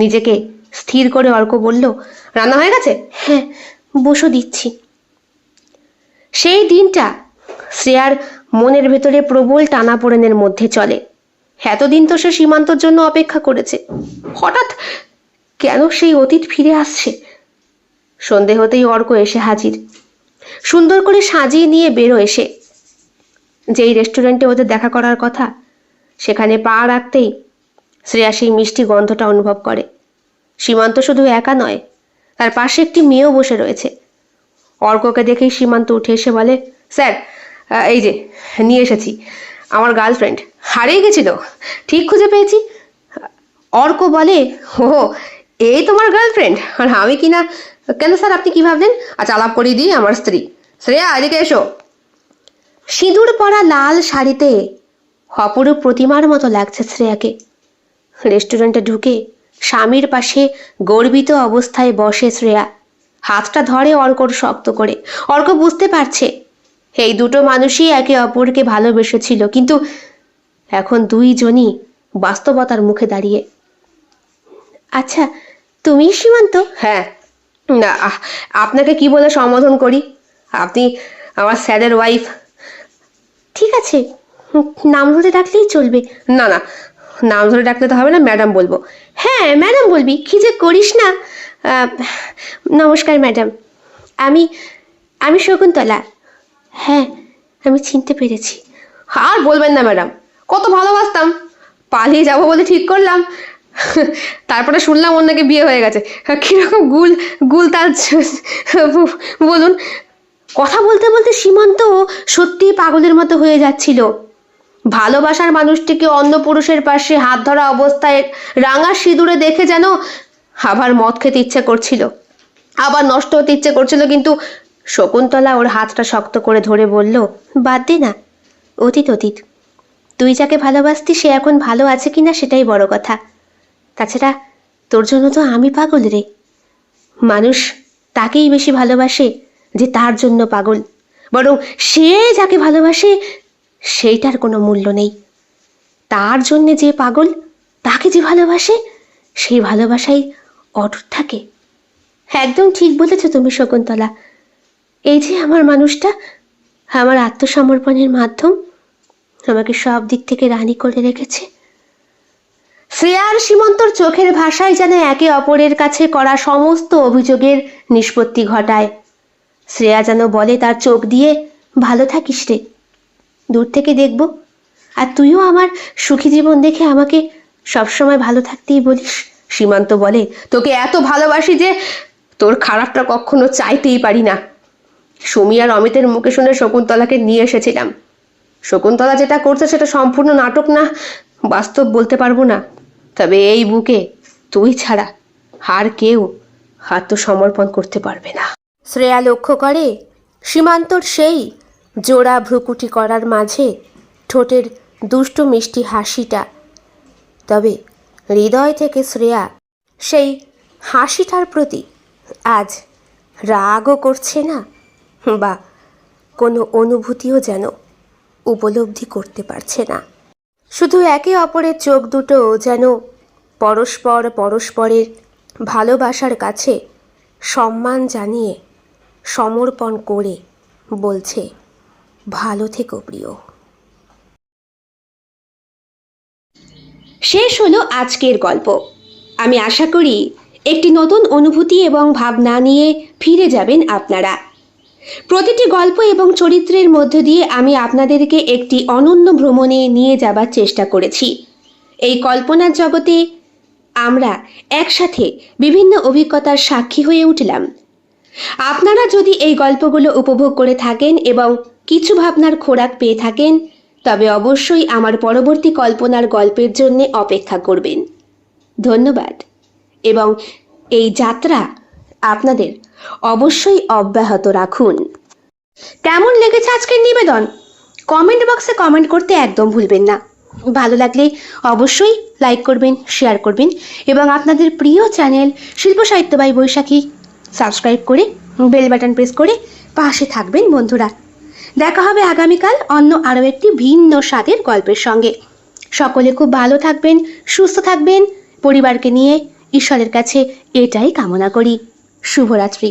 নিজেকে স্থির করে অর্ক বলল, রান্না হয়ে গেছে? হ্যাঁ, বসো দিচ্ছি। সেই দিনটা শ্রেয়ার মনের ভেতরে প্রবল টানাপোড়েনের মধ্যে চলে। এতদিন তো সে সীমান্তর জন্য অপেক্ষা করেছে, হঠাৎ কেন সেই অতীত ফিরে আসছে? সন্ধে হতেই অর্ক এসে হাজির, সুন্দর করে সাজিয়ে নিয়ে বেরো এসে। যেই রেস্টুরেন্টে ওদের দেখা করার কথা, সেখানে পা রাখতেই শ্রেয়া সেই মিষ্টি গন্ধটা অনুভব করে। সীমান্ত শুধু একা নয়, তার পাশে একটি মেয়েও বসে রয়েছে। অর্ককে দেখেই সীমান্ত উঠে এসে বলে, স্যার, এই যে নিয়ে এসেছি, আমার গার্লফ্রেন্ড হারিয়ে গেছিল, ঠিক খুঁজে পেয়েছি। অর্ক বলে, ও, এই তোমার গার্লফ্রেন্ড? আর আমি কিনা। কেন স্যার, আপনি কি ভাবলেন? আচ্ছা, আলাপ করিয়ে দিই, আমার স্ত্রী শ্রেয়া, এদিকে এসো। সিঁদুর পরা লাল শাড়িতে অপরূপ প্রতিমার মতো লাগছে শ্রেয়াকে। রেস্টুরেন্টে ঢুকে স্বামীর পাশে গর্বিত অবস্থায় বসে শ্রেয়া, হাতটা ধরে অর্কর শক্ত করে। অর্ক বুঝতে পারছে এই দুটো মানুষই একে অপরকে ভালোবেসেছিল, কিন্তু এখন দুইজনই বাস্তবতার মুখে দাঁড়িয়ে। আচ্ছা, তুমি সীমান্ত? হ্যাঁ। না, আপনাকে কি বলে সম্বোধন করি? আপনি আমার স্যারের ওয়াইফ। ঠিক আছে, নাম ধরে ডাকলেই চলবে। না না, নাম ধরে ডাকলে তো হবে না, ম্যাডাম বলবো। হ্যাঁ, ম্যাডাম বলবি, কি যে করিস না। নমস্কার ম্যাডাম, আমি আমি শকুন্তলা। হ্যাঁ, আমি চিনতে পেরেছি। আর বলবেন না ম্যাডাম, কত ভালোবাসতাম, পালিয়ে যাবো বলে ঠিক করলাম, তারপরে শুনলাম ওর নাকি বিয়ে হয়ে গেছে। কিরকম গুল গুল তার বলুন। কথা বলতে বলতে সীমান্ত সত্যিই পাগলের মতো হয়ে যাচ্ছিল। ভালোবাসার মানুষটিকে অন্য পুরুষের পাশে হাত ধরা অবস্থায় রাঙা সিঁদুরে দেখে যেন আবার মদ খেতে ইচ্ছে করছিল, আবার নষ্ট হতে ইচ্ছে করছিল। কিন্তু শকুন্তলা ওর হাতটা শক্ত করে ধরে বলল, বাদ দে না, অতীত অতীত। তুই যাকে ভালোবাসতি সে এখন ভালো আছে কিনা সেটাই বড় কথা। তাছাড়া তোর জন্য তো আমি পাগল রে। মানুষ তাকেই বেশি ভালোবাসে যে তার জন্য পাগল, বরং সে যাকে ভালোবাসে সেইটার কোনো মূল্য নেই। তার জন্যে যে পাগল, তাকে যে ভালোবাসে সেই ভালোবাসাই অটুট থাকে। একদম ঠিক বলেছ তুমি শকুন্তলা। এই যে আমার মানুষটা, আমার আত্মসমর্পণের মাধ্যম, আমাকে সব দিক থেকে রানী করে রেখেছে। শ্রেয়া আর সীমন্তর চোখের ভাষায় যেন একে অপরের কাছে করা সমস্ত অভিযোগের নিষ্পত্তি ঘটায়। শ্রেয়া যেন বলে তার চোখ দিয়ে, ভালো থাকিস রে, দূর থেকে দেখব, আর তুইও আমার সুখী জীবন দেখে আমাকে সবসময় ভালো থাকতেই বলিস। সীমান্ত বলে, তোকে এত ভালোবাসি যে তোর খারাপটা কখনো চাইতেই পারি না। সুমি আর অমিতের মুখে শুনে শকুন্তলাকে নিয়ে এসেছিলাম। শকুন্তলা যেটা করছে সেটা সম্পূর্ণ নাটক না বাস্তব বলতে পারবো না, তবে এই বুকে তুই ছাড়া আর কেউ আত্মসমর্পণ করতে পারবে না। শ্রেয়া লক্ষ্য করে সীমান্তর সেই জোড়া ভ্রুকুটি করার মাঝে ঠোঁটের দুষ্ট মিষ্টি হাসিটা, তবে হৃদয় থেকে শ্রেয়া সেই হাসিটার প্রতি আজ রাগও করছে না, বা কোনো অনুভূতিও যেন উপলব্ধি করতে পারছে না। শুধু একে অপরের চোখ দুটো যেন পরস্পরের ভালোবাসার কাছে সম্মান জানিয়ে সমর্পণ করে বলছে, ভালো থেকো প্রিয়। শেষ হলো আজকের গল্প। আমি আশা করি একটি নতুন অনুভূতি এবং ভাবনা নিয়ে ফিরে যাবেন আপনারা। প্রতিটি গল্প এবং চরিত্রের মধ্য দিয়ে আমি আপনাদেরকে একটি অনন্য ভ্রমণে নিয়ে যাবার চেষ্টা করেছি। এই কল্পনার জগতে আমরা একসাথে বিভিন্ন অভিজ্ঞতার সাক্ষী হয়ে উঠলাম। আপনারা যদি এই গল্পগুলো উপভোগ করে থাকেন এবং কিছু ভাবনার খোরাক পেয়ে থাকেন, তবে অবশ্যই আমার পরবর্তী কল্পনার গল্পের জন্য অপেক্ষা করবেন। ধন্যবাদ, এবং এই যাত্রা আপনাদের অবশ্যই অব্যাহত রাখুন। কেমন লেগেছে আজকের নিবেদন? কমেন্ট বক্সে কমেন্ট করতে একদম ভুলবেন না। ভালো লাগলে অবশ্যই লাইক করবেন, শেয়ার করবেন, এবং আপনাদের প্রিয় চ্যানেল শিল্প সাহিত্য বাই বৈশাখী সাবস্ক্রাইব করে বেল বাটন প্রেস করে পাশে থাকবেন বন্ধুরা। দেখা হবে আগামীকাল অন্য আরও একটি ভিন্ন স্বাদের গল্পের সঙ্গে। সকলে খুব ভালো থাকবেন, সুস্থ থাকবেন, পরিবারকে নিয়ে ঈশ্বরের কাছে এটাই কামনা করি। শুভরাত্রি।